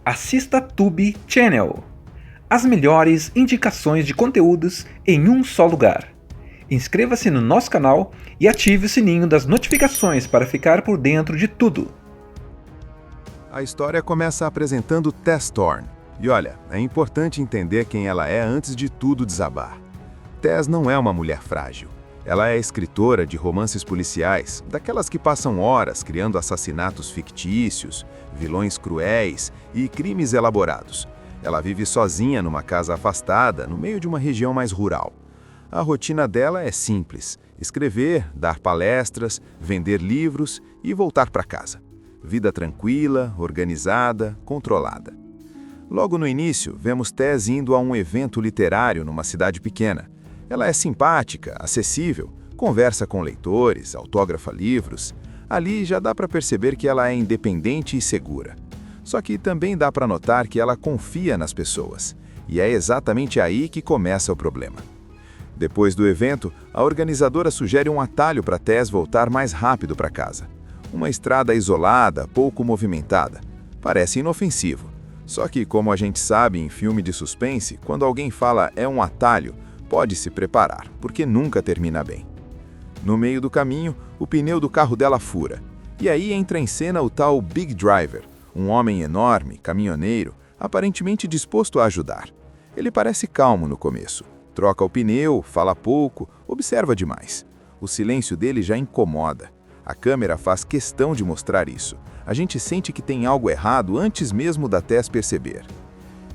Assista Tube Channel. As melhores indicações de conteúdos em um só lugar. Inscreva-se no nosso canal e ative o sininho das notificações para ficar por dentro de tudo. A história começa apresentando Tess Thorne. E olha, é importante entender quem ela é antes de tudo desabar. Tess não é uma mulher frágil. Ela é escritora de romances policiais, daquelas que passam horas criando assassinatos fictícios, vilões cruéis e crimes elaborados. Ela vive sozinha numa casa afastada, no meio de uma região mais rural. A rotina dela é simples: escrever, dar palestras, vender livros e voltar para casa. Vida tranquila, organizada, controlada. Logo no início, vemos Tess indo a um evento literário numa cidade pequena. Ela é simpática, acessível, conversa com leitores, autógrafa livros. Ali já dá para perceber que ela é independente e segura. Só que também dá para notar que ela confia nas pessoas. E é exatamente aí que começa o problema. Depois do evento, a organizadora sugere um atalho para Tess voltar mais rápido para casa. Uma estrada isolada, pouco movimentada. Parece inofensivo. Só que, como a gente sabe em filme de suspense, quando alguém fala é um atalho, pode se preparar, porque nunca termina bem. No meio do caminho, o pneu do carro dela fura. E aí entra em cena o tal Big Driver, um homem enorme, caminhoneiro, aparentemente disposto a ajudar. Ele parece calmo no começo. Troca o pneu, fala pouco, observa demais. O silêncio dele já incomoda. A câmera faz questão de mostrar isso. A gente sente que tem algo errado antes mesmo da Tess perceber.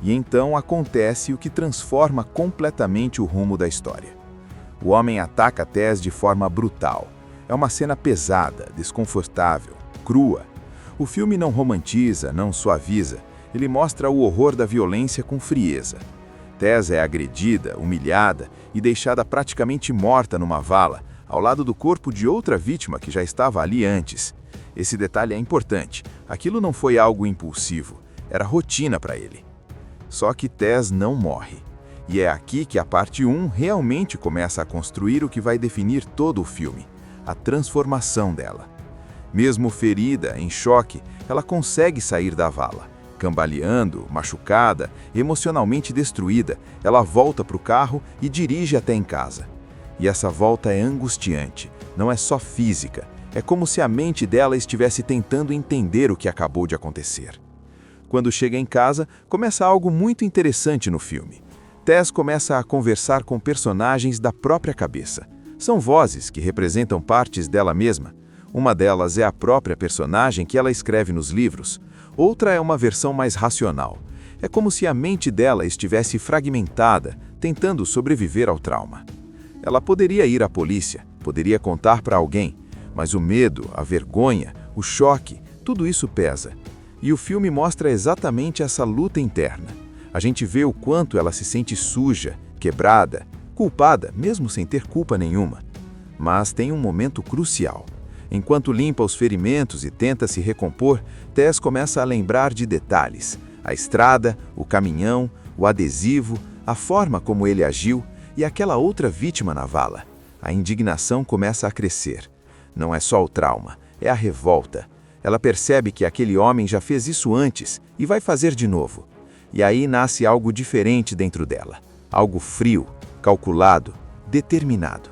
E então acontece o que transforma completamente o rumo da história. O homem ataca Tess de forma brutal. É uma cena pesada, desconfortável, crua. O filme não romantiza, não suaviza. Ele mostra o horror da violência com frieza. Tess é agredida, humilhada e deixada praticamente morta numa vala, ao lado do corpo de outra vítima que já estava ali antes. Esse detalhe é importante. Aquilo não foi algo impulsivo. Era rotina para ele. Só que Tess não morre. E é aqui que a parte 1 realmente começa a construir o que vai definir todo o filme, a transformação dela. Mesmo ferida, em choque, ela consegue sair da vala. Cambaleando, machucada, emocionalmente destruída, ela volta para o carro e dirige até em casa. E essa volta é angustiante, não é só física, é como se a mente dela estivesse tentando entender o que acabou de acontecer. Quando chega em casa, começa algo muito interessante no filme. Tess começa a conversar com personagens da própria cabeça. São vozes que representam partes dela mesma. Uma delas é a própria personagem que ela escreve nos livros. Outra é uma versão mais racional. É como se a mente dela estivesse fragmentada, tentando sobreviver ao trauma. Ela poderia ir à polícia, poderia contar para alguém, mas o medo, a vergonha, o choque, tudo isso pesa. E o filme mostra exatamente essa luta interna. A gente vê o quanto ela se sente suja, quebrada, culpada, mesmo sem ter culpa nenhuma. Mas tem um momento crucial. Enquanto limpa os ferimentos e tenta se recompor, Tess começa a lembrar de detalhes. A estrada, o caminhão, o adesivo, a forma como ele agiu e aquela outra vítima na vala. A indignação começa a crescer. Não é só o trauma, é a revolta. Ela percebe que aquele homem já fez isso antes e vai fazer de novo. E aí nasce algo diferente dentro dela. Algo frio, calculado, determinado.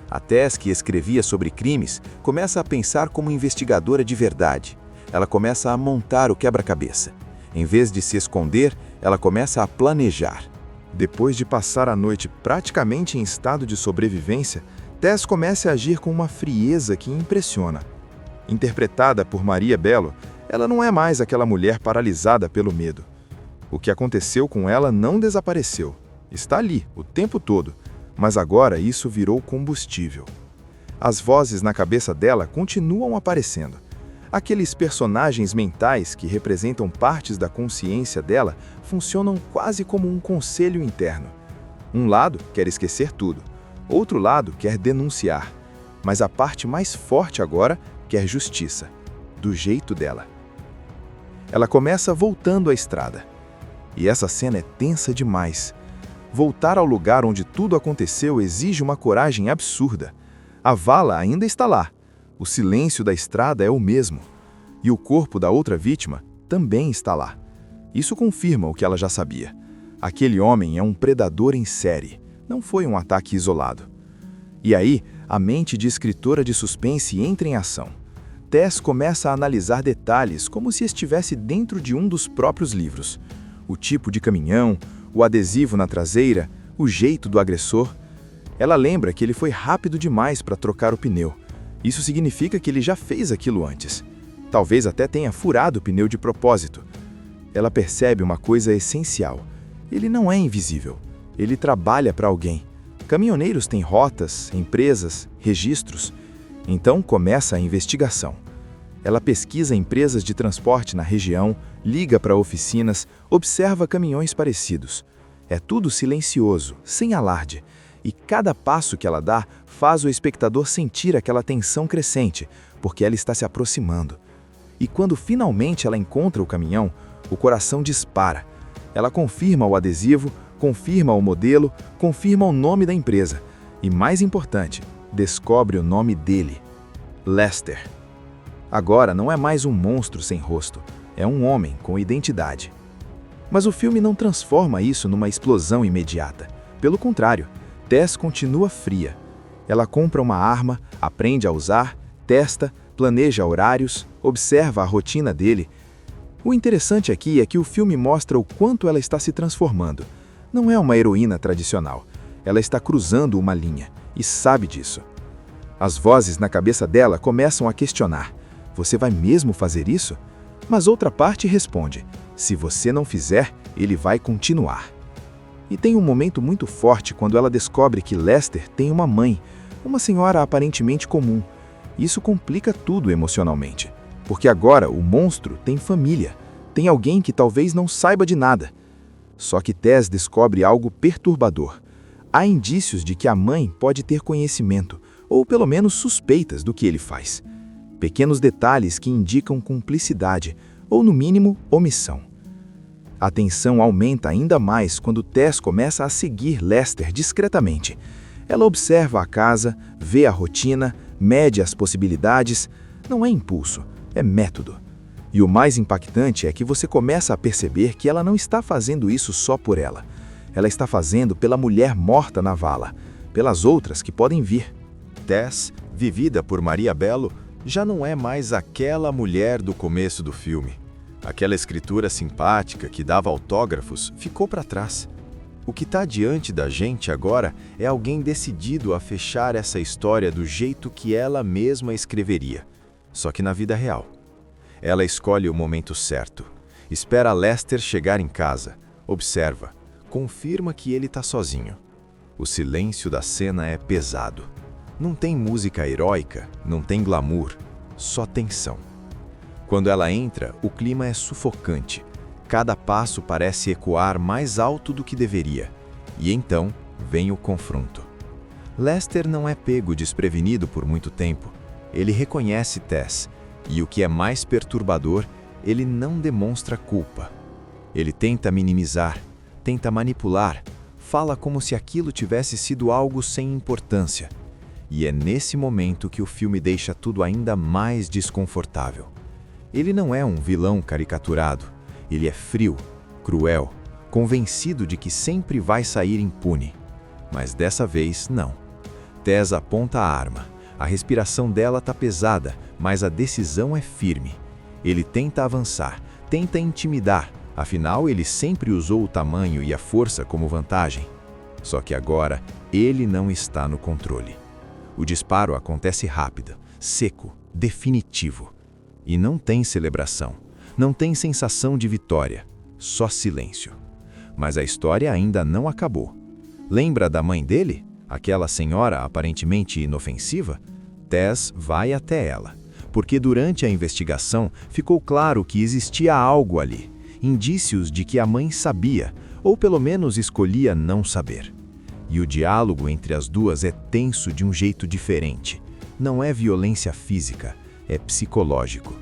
A Tess, que escrevia sobre crimes, começa a pensar como investigadora de verdade. Ela começa a montar o quebra-cabeça. Em vez de se esconder, ela começa a planejar. Depois de passar a noite praticamente em estado de sobrevivência, Tess começa a agir com uma frieza que impressiona. Interpretada por Maria Bello, ela não é mais aquela mulher paralisada pelo medo. O que aconteceu com ela não desapareceu. Está ali, o tempo todo, mas agora isso virou combustível. As vozes na cabeça dela continuam aparecendo. Aqueles personagens mentais que representam partes da consciência dela funcionam quase como um conselho interno. Um lado quer esquecer tudo, outro lado quer denunciar, mas a parte mais forte agora quer justiça, do jeito dela. Ela começa voltando à estrada. E essa cena é tensa demais. Voltar ao lugar onde tudo aconteceu exige uma coragem absurda. A vala ainda está lá. O silêncio da estrada é o mesmo. E o corpo da outra vítima também está lá. Isso confirma o que ela já sabia. Aquele homem é um predador em série, não foi um ataque isolado. E aí, a mente de escritora de suspense entra em ação. Tess começa a analisar detalhes como se estivesse dentro de um dos próprios livros. O tipo de caminhão, o adesivo na traseira, o jeito do agressor. Ela lembra que ele foi rápido demais para trocar o pneu. Isso significa que ele já fez aquilo antes. Talvez até tenha furado o pneu de propósito. Ela percebe uma coisa essencial. Ele não é invisível. Ele trabalha para alguém. Caminhoneiros têm rotas, empresas, registros. Então começa a investigação. Ela pesquisa empresas de transporte na região, liga para oficinas, observa caminhões parecidos. É tudo silencioso, sem alarde. E cada passo que ela dá faz o espectador sentir aquela tensão crescente, porque ela está se aproximando. E quando finalmente ela encontra o caminhão, o coração dispara. Ela confirma o adesivo, confirma o modelo, confirma o nome da empresa. E mais importante, descobre o nome dele: Lester. Agora não é mais um monstro sem rosto, é um homem com identidade. Mas o filme não transforma isso numa explosão imediata. Pelo contrário, Tess continua fria. Ela compra uma arma, aprende a usar, testa, planeja horários, observa a rotina dele. O interessante aqui é que o filme mostra o quanto ela está se transformando. Não é uma heroína tradicional. Ela está cruzando uma linha, e sabe disso. As vozes na cabeça dela começam a questionar: você vai mesmo fazer isso? Mas outra parte responde: se você não fizer, ele vai continuar. E tem um momento muito forte quando ela descobre que Lester tem uma mãe, uma senhora aparentemente comum. Isso complica tudo emocionalmente, porque agora o monstro tem família, tem alguém que talvez não saiba de nada. Só que Tess descobre algo perturbador. Há indícios de que a mãe pode ter conhecimento, ou pelo menos suspeitas do que ele faz. Pequenos detalhes que indicam cumplicidade, ou no mínimo, omissão. A tensão aumenta ainda mais quando Tess começa a seguir Lester discretamente. Ela observa a casa, vê a rotina, mede as possibilidades. Não é impulso, é método. E o mais impactante é que você começa a perceber que ela não está fazendo isso só por ela. Ela está fazendo pela mulher morta na vala, pelas outras que podem vir. Tess, vivida por Maria Bello, já não é mais aquela mulher do começo do filme. Aquela escritura simpática que dava autógrafos ficou para trás. O que está diante da gente agora é alguém decidido a fechar essa história do jeito que ela mesma escreveria, só que na vida real. Ela escolhe o momento certo, espera Lester chegar em casa, observa, confirma que ele está sozinho. O silêncio da cena é pesado. Não tem música heróica, não tem glamour, só tensão. Quando ela entra, o clima é sufocante. Cada passo parece ecoar mais alto do que deveria. E então, vem o confronto. Lester não é pego desprevenido por muito tempo. Ele reconhece Tess. E o que é mais perturbador, ele não demonstra culpa. Ele tenta minimizar, tenta manipular, fala como se aquilo tivesse sido algo sem importância. E é nesse momento que o filme deixa tudo ainda mais desconfortável. Ele não é um vilão caricaturado. Ele é frio, cruel, convencido de que sempre vai sair impune. Mas dessa vez, não. Tess aponta a arma. A respiração dela está pesada, mas a decisão é firme. Ele tenta avançar, tenta intimidar. Afinal, ele sempre usou o tamanho e a força como vantagem. Só que agora, ele não está no controle. O disparo acontece rápido, seco, definitivo. E não tem celebração, não tem sensação de vitória, só silêncio. Mas a história ainda não acabou. Lembra da mãe dele? Aquela senhora aparentemente inofensiva? Tess vai até ela, porque durante a investigação ficou claro que existia algo ali, indícios de que a mãe sabia, ou pelo menos escolhia não saber. E o diálogo entre as duas é tenso de um jeito diferente. Não é violência física, é psicológico.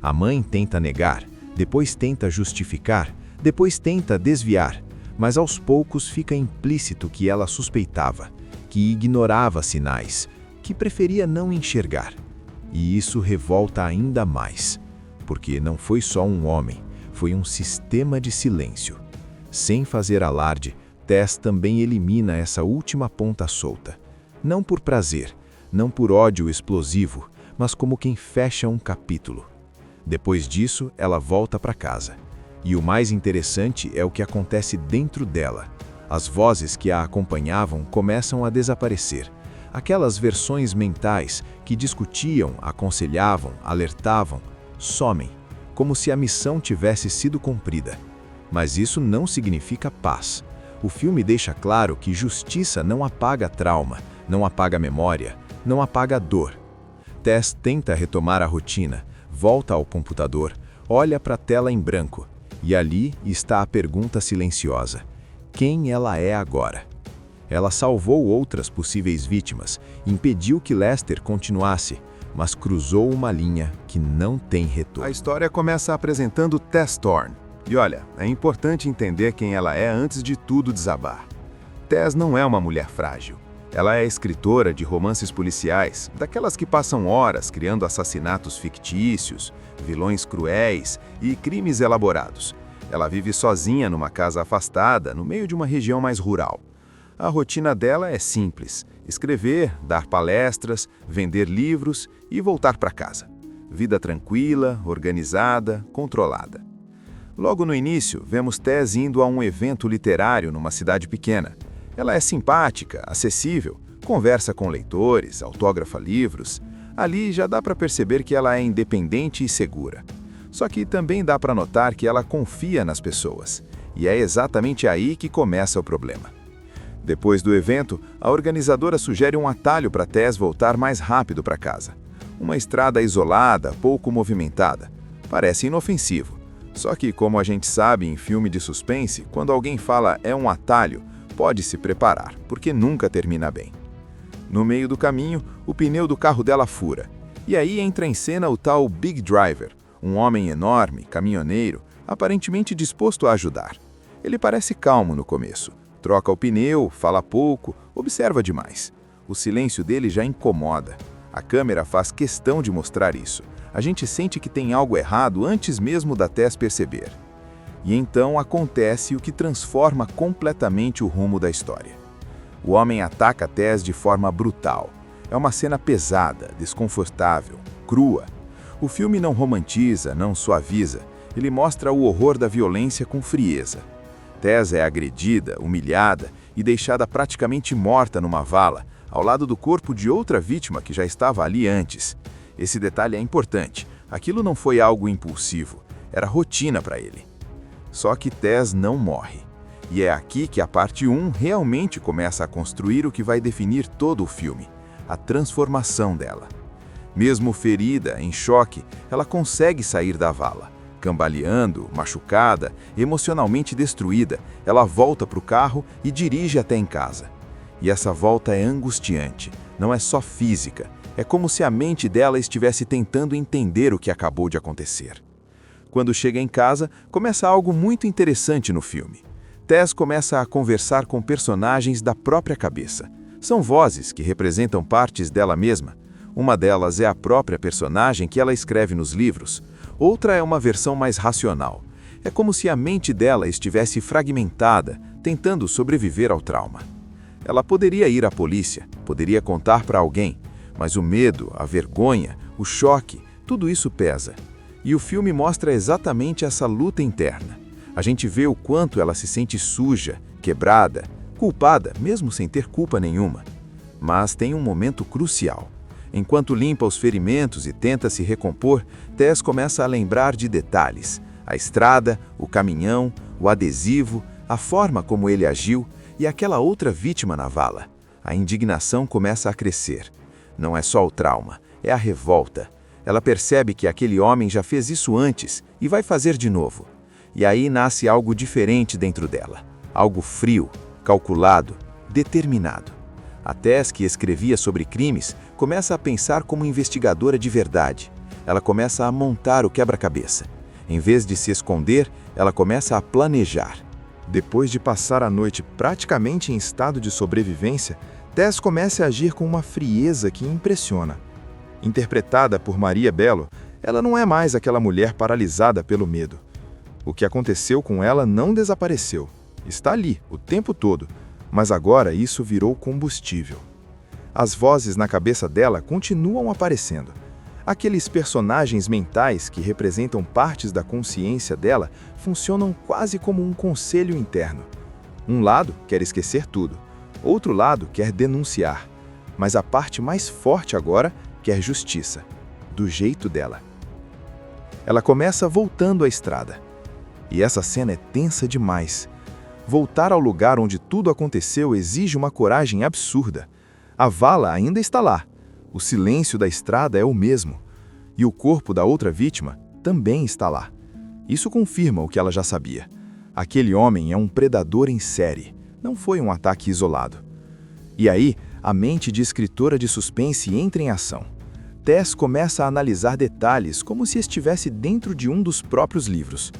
A mãe tenta negar, depois tenta justificar, depois tenta desviar, mas aos poucos fica implícito que ela suspeitava, que ignorava sinais, que preferia não enxergar. E isso revolta ainda mais, porque não foi só um homem, foi um sistema de silêncio. Sem fazer alarde, Tess também elimina essa última ponta solta. Não por prazer, não por ódio explosivo, mas como quem fecha um capítulo. Depois disso, ela volta para casa. E o mais interessante é o que acontece dentro dela. As vozes que a acompanhavam começam a desaparecer. Aquelas versões mentais que discutiam, aconselhavam, alertavam, somem, como se a missão tivesse sido cumprida. Mas isso não significa paz. O filme deixa claro que justiça não apaga trauma, não apaga memória, não apaga dor. Tess tenta retomar a rotina, volta ao computador, olha para a tela em branco, e ali está a pergunta silenciosa: quem ela é agora? Ela salvou outras possíveis vítimas, impediu que Lester continuasse, mas cruzou uma linha que não tem retorno. A história começa apresentando Tess Thorne. E olha, é importante entender quem ela é antes de tudo desabar. Tess não é uma mulher frágil. Ela é escritora de romances policiais, daquelas que passam horas criando assassinatos fictícios, vilões cruéis e crimes elaborados. Ela vive sozinha numa casa afastada, no meio de uma região mais rural. A rotina dela é simples: escrever, dar palestras, vender livros e voltar para casa. Vida tranquila, organizada, controlada. Logo no início, vemos Tess indo a um evento literário numa cidade pequena. Ela é simpática, acessível, conversa com leitores, autógrafa livros. Ali já dá para perceber que ela é independente e segura. Só que também dá para notar que ela confia nas pessoas. E é exatamente aí que começa o problema. Depois do evento, a organizadora sugere um atalho para Tess voltar mais rápido para casa. Uma estrada isolada, pouco movimentada. Parece inofensivo. Só que, como a gente sabe em filme de suspense, quando alguém fala é um atalho, pode se preparar, porque nunca termina bem. No meio do caminho, o pneu do carro dela fura. E aí entra em cena o tal Big Driver, um homem enorme, caminhoneiro, aparentemente disposto a ajudar. Ele parece calmo no começo. Troca o pneu, fala pouco, observa demais. O silêncio dele já incomoda. A câmera faz questão de mostrar isso. A gente sente que tem algo errado antes mesmo da Tess perceber. E então acontece o que transforma completamente o rumo da história. O homem ataca Tess de forma brutal. É uma cena pesada, desconfortável, crua. O filme não romantiza, não suaviza. Ele mostra o horror da violência com frieza. Tess é agredida, humilhada e deixada praticamente morta numa vala, ao lado do corpo de outra vítima que já estava ali antes. Esse detalhe é importante. Aquilo não foi algo impulsivo, era rotina para ele. Só que Tess não morre. E é aqui que a parte 1 realmente começa a construir o que vai definir todo o filme, a transformação dela. Mesmo ferida, em choque, ela consegue sair da vala. Cambaleando, machucada, emocionalmente destruída, ela volta para o carro e dirige até em casa. E essa volta é angustiante, não é só física, é como se a mente dela estivesse tentando entender o que acabou de acontecer. Quando chega em casa, começa algo muito interessante no filme. Tess começa a conversar com personagens da própria cabeça. São vozes que representam partes dela mesma. Uma delas é a própria personagem que ela escreve nos livros. Outra é uma versão mais racional. É como se a mente dela estivesse fragmentada, tentando sobreviver ao trauma. Ela poderia ir à polícia, poderia contar para alguém, mas o medo, a vergonha, o choque, tudo isso pesa. E o filme mostra exatamente essa luta interna. A gente vê o quanto ela se sente suja, quebrada, culpada, mesmo sem ter culpa nenhuma. Mas tem um momento crucial. Enquanto limpa os ferimentos e tenta se recompor, Tess começa a lembrar de detalhes. A estrada, o caminhão, o adesivo, a forma como ele agiu e aquela outra vítima na vala. A indignação começa a crescer. Não é só o trauma, é a revolta. Ela percebe que aquele homem já fez isso antes e vai fazer de novo. E aí nasce algo diferente dentro dela. Algo frio, calculado, determinado. A Tess, que escrevia sobre crimes, começa a pensar como investigadora de verdade. Ela começa a montar o quebra-cabeça. Em vez de se esconder, ela começa a planejar. Depois de passar a noite praticamente em estado de sobrevivência, Tess começa a agir com uma frieza que impressiona. Interpretada por Maria Bello, ela não é mais aquela mulher paralisada pelo medo. O que aconteceu com ela não desapareceu. Está ali, o tempo todo, mas agora isso virou combustível. As vozes na cabeça dela continuam aparecendo. Aqueles personagens mentais que representam partes da consciência dela funcionam quase como um conselho interno. Um lado quer esquecer tudo, outro lado quer denunciar, mas a parte mais forte agora quer justiça, do jeito dela. Ela começa voltando à estrada. E essa cena é tensa demais. Voltar ao lugar onde tudo aconteceu exige uma coragem absurda. A vala ainda está lá. O silêncio da estrada é o mesmo. E o corpo da outra vítima também está lá. Isso confirma o que ela já sabia. Aquele homem é um predador em série. Não foi um ataque isolado. E aí, a mente de escritora de suspense entra em ação. Tess começa a analisar detalhes como se estivesse dentro de um dos próprios livros.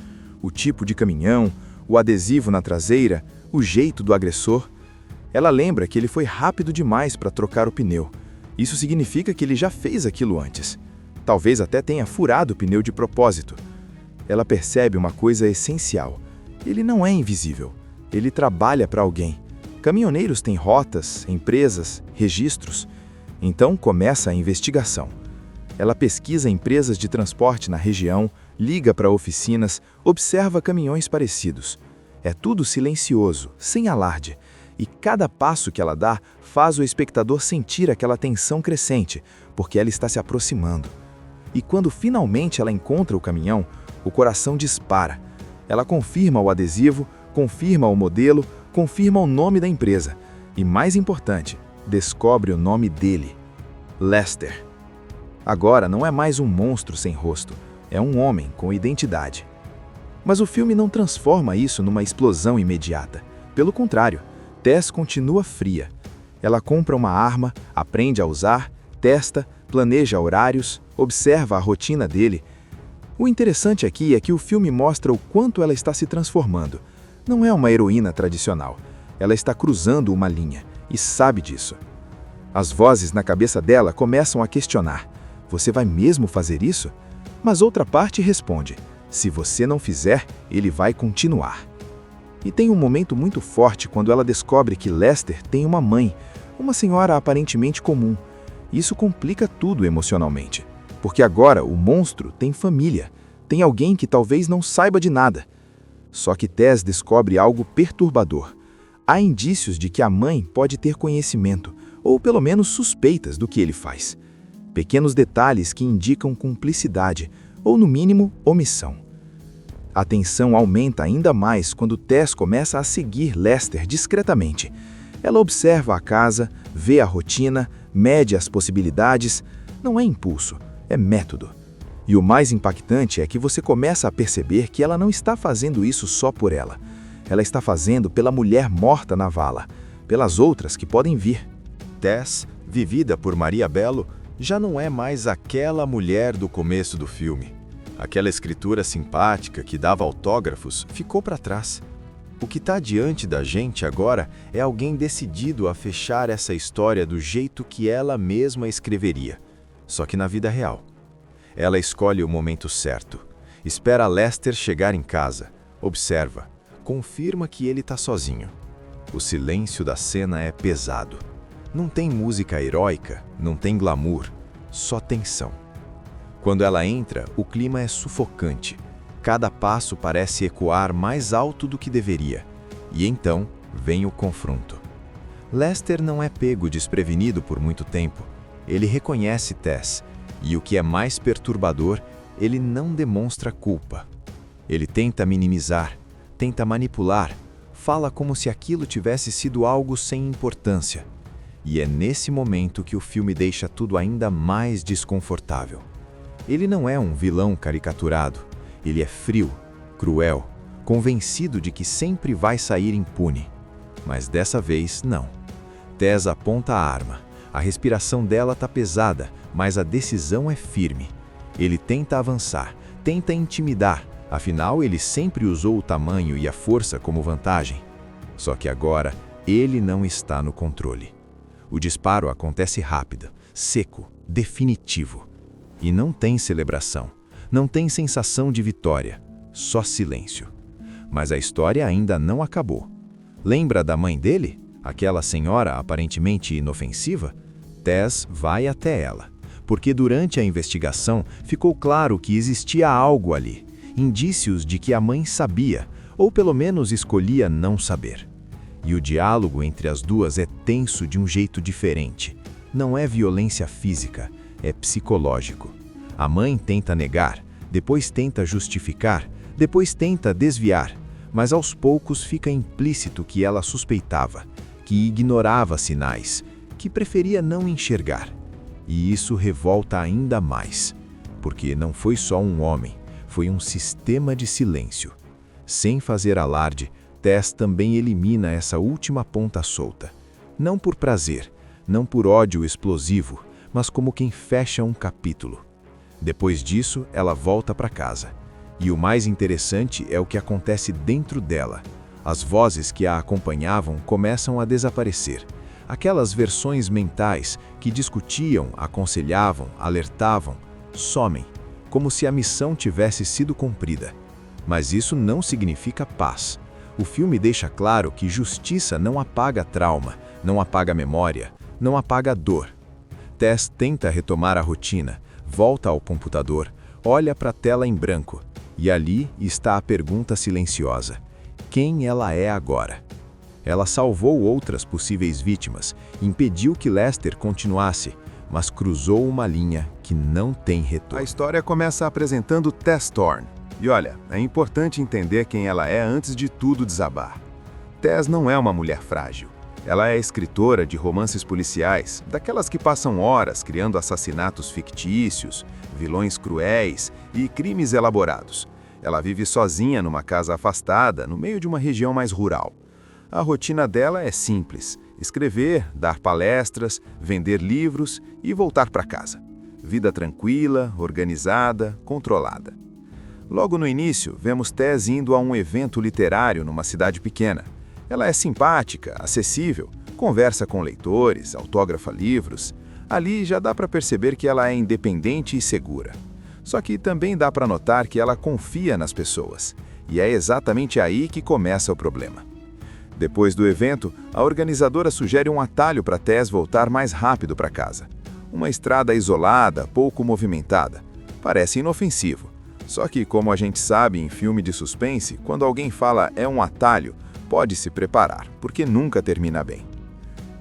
O tipo de caminhão, o adesivo na traseira, o jeito do agressor. Ela lembra que ele foi rápido demais para trocar o pneu. Isso significa que ele já fez aquilo antes. Talvez até tenha furado o pneu de propósito. Ela percebe uma coisa essencial. Ele não é invisível. Ele trabalha para alguém. Caminhoneiros têm rotas, empresas, registros. Então começa a investigação. Ela pesquisa empresas de transporte na região, liga para oficinas, observa caminhões parecidos. É tudo silencioso, sem alarde. E cada passo que ela dá faz o espectador sentir aquela tensão crescente, porque ela está se aproximando. E quando finalmente ela encontra o caminhão, o coração dispara. Ela confirma o adesivo, confirma o modelo, confirma o nome da empresa. E mais importante, descobre o nome dele: Lester. Agora não é mais um monstro sem rosto, é um homem com identidade. Mas o filme não transforma isso numa explosão imediata. Pelo contrário, Tess continua fria. Ela compra uma arma, aprende a usar, testa, planeja horários, observa a rotina dele. O interessante aqui é que o filme mostra o quanto ela está se transformando. Não é uma heroína tradicional. Ela está cruzando uma linha e sabe disso. As vozes na cabeça dela começam a questionar: você vai mesmo fazer isso? Mas outra parte responde: se você não fizer, ele vai continuar. E tem um momento muito forte quando ela descobre que Lester tem uma mãe, uma senhora aparentemente comum. Isso complica tudo emocionalmente, porque agora o monstro tem família, tem alguém que talvez não saiba de nada. Só que Tess descobre algo perturbador. Há indícios de que a mãe pode ter conhecimento, ou pelo menos suspeitas do que ele faz. Pequenos detalhes que indicam cumplicidade, ou no mínimo, omissão. A tensão aumenta ainda mais quando Tess começa a seguir Lester discretamente. Ela observa a casa, vê a rotina, mede as possibilidades. Não é impulso, é método. E o mais impactante é que você começa a perceber que ela não está fazendo isso só por ela. Ela está fazendo pela mulher morta na vala, pelas outras que podem vir. Tess, vivida por Maria Bello, já não é mais aquela mulher do começo do filme. Aquela escritura simpática que dava autógrafos ficou para trás. O que está diante da gente agora é alguém decidido a fechar essa história do jeito que ela mesma escreveria, só que na vida real. Ela escolhe o momento certo, espera Lester chegar em casa, observa, confirma que ele está sozinho. O silêncio da cena é pesado. Não tem música heróica, não tem glamour, só tensão. Quando ela entra, o clima é sufocante. Cada passo parece ecoar mais alto do que deveria. E então vem o confronto. Lester não é pego desprevenido por muito tempo. Ele reconhece Tess. E o que é mais perturbador, ele não demonstra culpa. Ele tenta minimizar, tenta manipular, fala como se aquilo tivesse sido algo sem importância. E é nesse momento que o filme deixa tudo ainda mais desconfortável. Ele não é um vilão caricaturado. Ele é frio, cruel, convencido de que sempre vai sair impune. Mas dessa vez, não. Tess aponta a arma. A respiração dela está pesada, mas a decisão é firme. Ele tenta avançar, tenta intimidar. Afinal, ele sempre usou o tamanho e a força como vantagem. Só que agora, ele não está no controle. O disparo acontece rápido, seco, definitivo. E não tem celebração, não tem sensação de vitória, só silêncio. Mas a história ainda não acabou. Lembra da mãe dele? Aquela senhora aparentemente inofensiva? Tess vai até ela, porque durante a investigação ficou claro que existia algo ali, indícios de que a mãe sabia, ou pelo menos escolhia não saber. E o diálogo entre as duas é tenso de um jeito diferente. Não é violência física, é psicológico. A mãe tenta negar, depois tenta justificar, depois tenta desviar, mas aos poucos fica implícito que ela suspeitava, que ignorava sinais, que preferia não enxergar. E isso revolta ainda mais, porque não foi só um homem, foi um sistema de silêncio. Sem fazer alarde, Tess também elimina essa última ponta solta. Não por prazer, não por ódio explosivo, mas como quem fecha um capítulo. Depois disso, ela volta para casa. E o mais interessante é o que acontece dentro dela. As vozes que a acompanhavam começam a desaparecer. Aquelas versões mentais que discutiam, aconselhavam, alertavam, somem, como se a missão tivesse sido cumprida. Mas isso não significa paz. O filme deixa claro que justiça não apaga trauma, não apaga memória, não apaga dor. Tess tenta retomar a rotina, volta ao computador, olha para a tela em branco, e ali está a pergunta silenciosa: quem ela é agora? Ela salvou outras possíveis vítimas, impediu que Lester continuasse, mas cruzou uma linha que não tem retorno. A história começa apresentando Tess Thorne. E olha, é importante entender quem ela é antes de tudo desabar. Tess não é uma mulher frágil. Ela é escritora de romances policiais, daquelas que passam horas criando assassinatos fictícios, vilões cruéis e crimes elaborados. Ela vive sozinha numa casa afastada, no meio de uma região mais rural. A rotina dela é simples: escrever, dar palestras, vender livros e voltar para casa. Vida tranquila, organizada, controlada. Logo no início, vemos Tess indo a um evento literário numa cidade pequena. Ela é simpática, acessível, conversa com leitores, autógrafa livros. Ali já dá para perceber que ela é independente e segura. Só que também dá para notar que ela confia nas pessoas. E é exatamente aí que começa o problema. Depois do evento, a organizadora sugere um atalho para Tess voltar mais rápido para casa. Uma estrada isolada, pouco movimentada. Parece inofensivo. Só que, como a gente sabe em filme de suspense, quando alguém fala é um atalho, pode se preparar, porque nunca termina bem.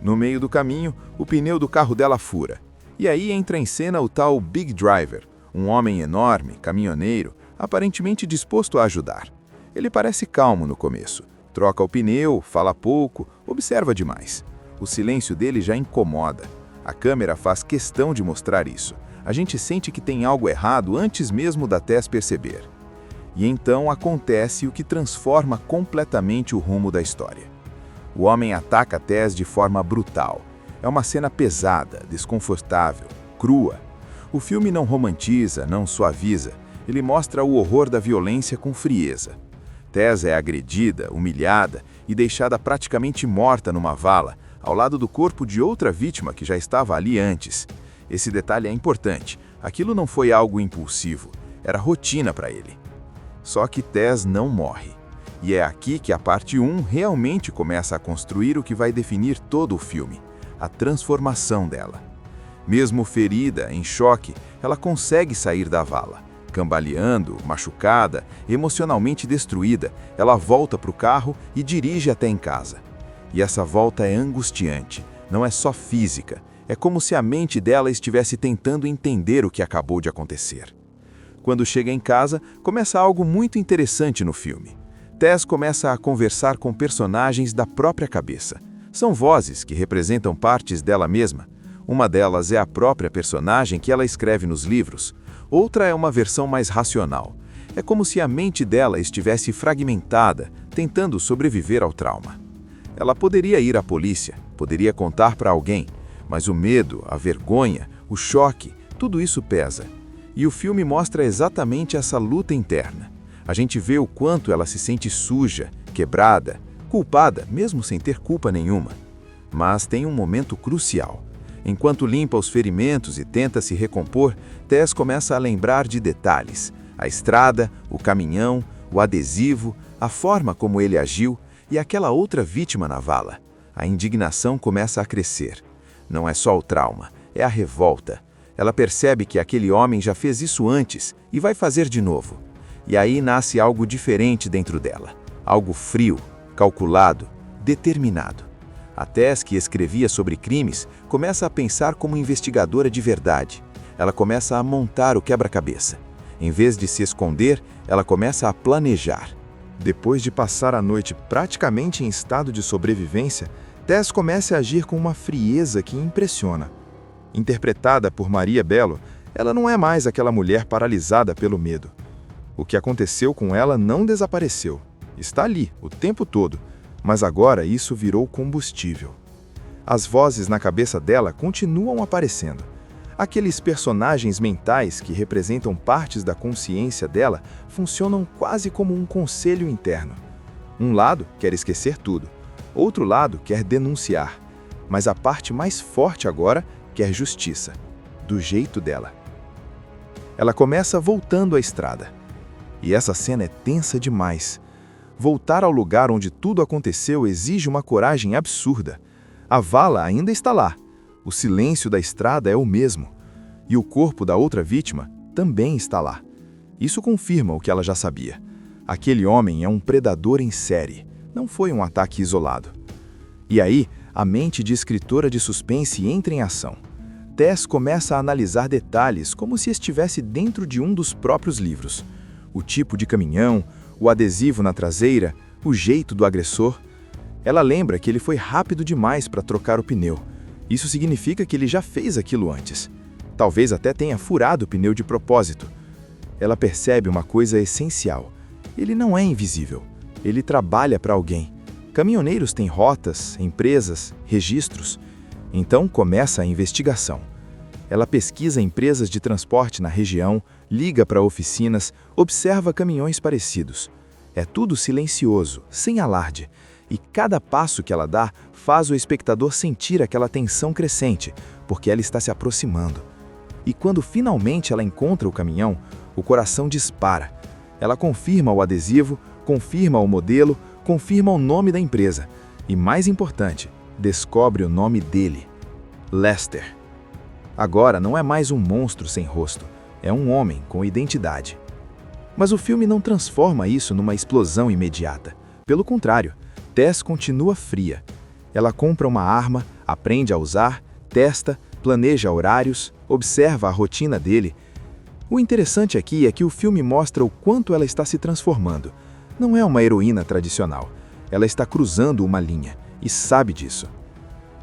No meio do caminho, o pneu do carro dela fura. E aí entra em cena o tal Big Driver, um homem enorme, caminhoneiro, aparentemente disposto a ajudar. Ele parece calmo no começo. Troca o pneu, fala pouco, observa demais. O silêncio dele já incomoda. A câmera faz questão de mostrar isso. A gente sente que tem algo errado antes mesmo da Tess perceber. E então acontece o que transforma completamente o rumo da história. O homem ataca Tess de forma brutal. É uma cena pesada, desconfortável, crua. O filme não romantiza, não suaviza. Ele mostra o horror da violência com frieza. Tess é agredida, humilhada e deixada praticamente morta numa vala, ao lado do corpo de outra vítima que já estava ali antes. Esse detalhe é importante. Aquilo não foi algo impulsivo, era rotina para ele. Só que Tess não morre. E é aqui que a parte 1 realmente começa a construir o que vai definir todo o filme, a transformação dela. Mesmo ferida, em choque, ela consegue sair da vala. Cambaleando, machucada, emocionalmente destruída, ela volta para o carro e dirige até em casa. E essa volta é angustiante, não é só física, é como se a mente dela estivesse tentando entender o que acabou de acontecer. Quando chega em casa, começa algo muito interessante no filme. Tess começa a conversar com personagens da própria cabeça. São vozes que representam partes dela mesma. Uma delas é a própria personagem que ela escreve nos livros. Outra é uma versão mais racional. É como se a mente dela estivesse fragmentada, tentando sobreviver ao trauma. Ela poderia ir à polícia, poderia contar para alguém, mas o medo, a vergonha, o choque, tudo isso pesa. E o filme mostra exatamente essa luta interna. A gente vê o quanto ela se sente suja, quebrada, culpada, mesmo sem ter culpa nenhuma. Mas tem um momento crucial. Enquanto limpa os ferimentos e tenta se recompor, Tess começa a lembrar de detalhes. A estrada, o caminhão, o adesivo, a forma como ele agiu e aquela outra vítima na vala. A indignação começa a crescer. Não é só o trauma, é a revolta. Ela percebe que aquele homem já fez isso antes e vai fazer de novo. E aí nasce algo diferente dentro dela. Algo frio, calculado, determinado. A Tess, que escrevia sobre crimes, começa a pensar como investigadora de verdade. Ela começa a montar o quebra-cabeça. Em vez de se esconder, ela começa a planejar. Depois de passar a noite praticamente em estado de sobrevivência, Tess começa a agir com uma frieza que impressiona. Interpretada por Maria Bello, ela não é mais aquela mulher paralisada pelo medo. O que aconteceu com ela não desapareceu. Está ali, o tempo todo, mas agora isso virou combustível. As vozes na cabeça dela continuam aparecendo. Aqueles personagens mentais que representam partes da consciência dela funcionam quase como um conselho interno. Um lado quer esquecer tudo, outro lado quer denunciar, mas a parte mais forte agora quer justiça, do jeito dela. Ela começa voltando à estrada. E essa cena é tensa demais. Voltar ao lugar onde tudo aconteceu exige uma coragem absurda. A vala ainda está lá. O silêncio da estrada é o mesmo. E o corpo da outra vítima também está lá. Isso confirma o que ela já sabia. Aquele homem é um predador em série. Não foi um ataque isolado. E aí, a mente de escritora de suspense entra em ação. Tess começa a analisar detalhes como se estivesse dentro de um dos próprios livros. O tipo de caminhão, o adesivo na traseira, o jeito do agressor. Ela lembra que ele foi rápido demais para trocar o pneu. Isso significa que ele já fez aquilo antes. Talvez até tenha furado o pneu de propósito. Ela percebe uma coisa essencial. Ele não é invisível. Ele trabalha para alguém. Caminhoneiros têm rotas, empresas, registros. Então começa a investigação. Ela pesquisa empresas de transporte na região, liga para oficinas, observa caminhões parecidos. É tudo silencioso, sem alarde. E cada passo que ela dá faz o espectador sentir aquela tensão crescente, porque ela está se aproximando. E quando finalmente ela encontra o caminhão, o coração dispara. Ela confirma o adesivo, confirma o modelo, confirma o nome da empresa. E mais importante, descobre o nome dele: Lester. Agora não é mais um monstro sem rosto, é um homem com identidade. Mas o filme não transforma isso numa explosão imediata. Pelo contrário, Tess continua fria. Ela compra uma arma, aprende a usar, testa, planeja horários, observa a rotina dele. O interessante aqui é que o filme mostra o quanto ela está se transformando. Não é uma heroína tradicional. Ela está cruzando uma linha e sabe disso.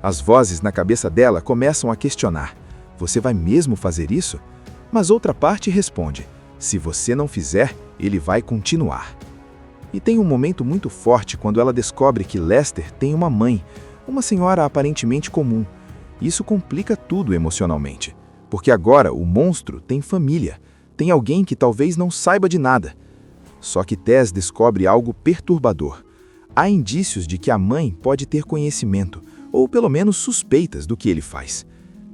As vozes na cabeça dela começam a questionar: você vai mesmo fazer isso? Mas outra parte responde: se você não fizer, ele vai continuar. E tem um momento muito forte quando ela descobre que Lester tem uma mãe, uma senhora aparentemente comum. Isso complica tudo emocionalmente, porque agora o monstro tem família, tem alguém que talvez não saiba de nada. Só que Tess descobre algo perturbador. Há indícios de que a mãe pode ter conhecimento, ou pelo menos suspeitas do que ele faz.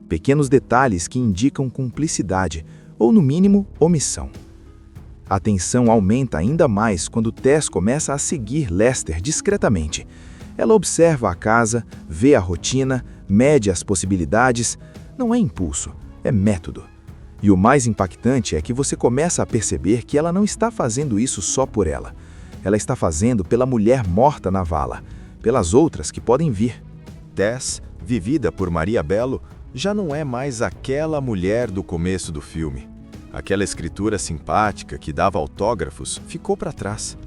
Pequenos detalhes que indicam cumplicidade, ou no mínimo, omissão. A tensão aumenta ainda mais quando Tess começa a seguir Lester discretamente. Ela observa a casa, vê a rotina, mede as possibilidades. Não é impulso, é método. E o mais impactante é que você começa a perceber que ela não está fazendo isso só por ela. Ela está fazendo pela mulher morta na vala, pelas outras que podem vir. Tess, vivida por Maria Bello, já não é mais aquela mulher do começo do filme. Aquela escritura simpática que dava autógrafos ficou para trás.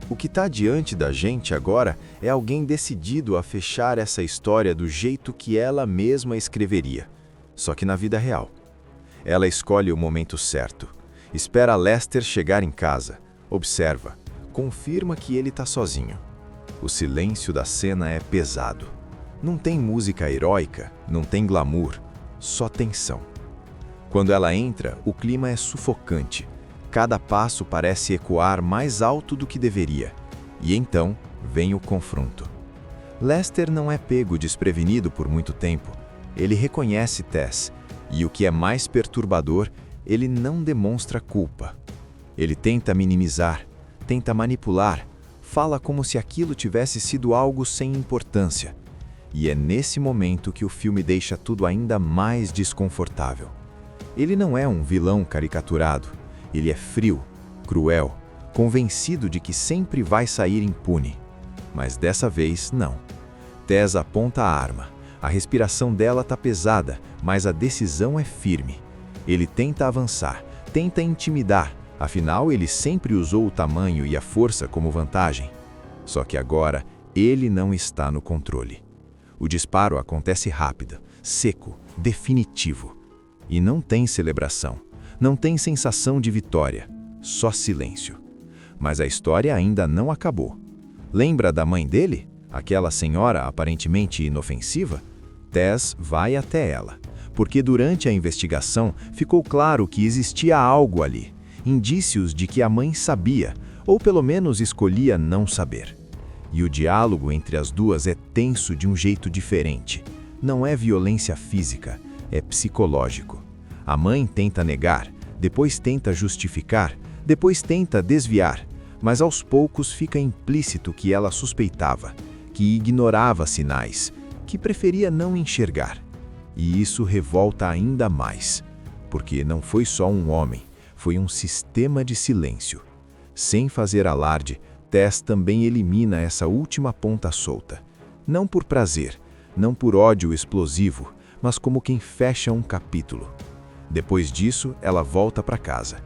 O que está diante da gente agora é alguém decidido a fechar essa história do jeito que ela mesma escreveria, só que na vida real. Ela escolhe o momento certo, espera Lester chegar em casa, observa, confirma que ele está sozinho. O silêncio da cena é pesado. Não tem música heróica, não tem glamour, só tensão. Quando ela entra, o clima é sufocante. Cada passo parece ecoar mais alto do que deveria. E então vem o confronto. Lester não é pego desprevenido por muito tempo. Ele reconhece Tess. E o que é mais perturbador, ele não demonstra culpa. Ele tenta minimizar, tenta manipular, fala como se aquilo tivesse sido algo sem importância. E é nesse momento que o filme deixa tudo ainda mais desconfortável. Ele não é um vilão caricaturado, ele é frio, cruel, convencido de que sempre vai sair impune. Mas dessa vez, não. Tess aponta a arma. A respiração dela tá pesada, mas a decisão é firme. Ele tenta avançar, tenta intimidar, afinal ele sempre usou o tamanho e a força como vantagem. Só que agora ele não está no controle. O disparo acontece rápido, seco, definitivo. E não tem celebração, não tem sensação de vitória, só silêncio. Mas a história ainda não acabou. Lembra da mãe dele? Aquela senhora aparentemente inofensiva? Tess vai até ela, porque durante a investigação ficou claro que existia algo ali, indícios de que a mãe sabia, ou pelo menos escolhia não saber. E o diálogo entre as duas é tenso de um jeito diferente. Não é violência física, é psicológico. A mãe tenta negar, depois tenta justificar, depois tenta desviar, mas aos poucos fica implícito que ela suspeitava, que ignorava sinais, que preferia não enxergar. E isso revolta ainda mais, porque não foi só um homem, foi um sistema de silêncio. Sem fazer alarde, Tess também elimina essa última ponta solta. Não por prazer, não por ódio explosivo, mas como quem fecha um capítulo. Depois disso, ela volta para casa.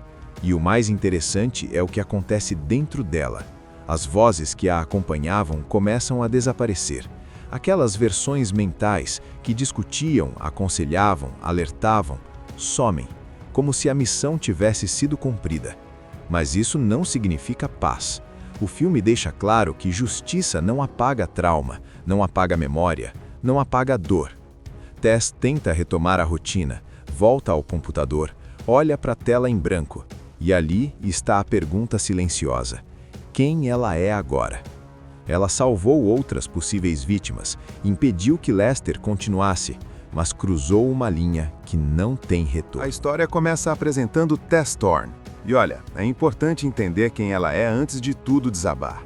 E o mais interessante é o que acontece dentro dela. As vozes que a acompanhavam começam a desaparecer. Aquelas versões mentais que discutiam, aconselhavam, alertavam, somem, como se a missão tivesse sido cumprida. Mas isso não significa paz. O filme deixa claro que justiça não apaga trauma, não apaga memória, não apaga dor. Tess tenta retomar a rotina, volta ao computador, olha para a tela em branco, e ali está a pergunta silenciosa: quem ela é agora? Ela salvou outras possíveis vítimas, impediu que Lester continuasse, mas cruzou uma linha que não tem retorno. A história começa apresentando Tess Thorne. E olha, é importante entender quem ela é antes de tudo desabar.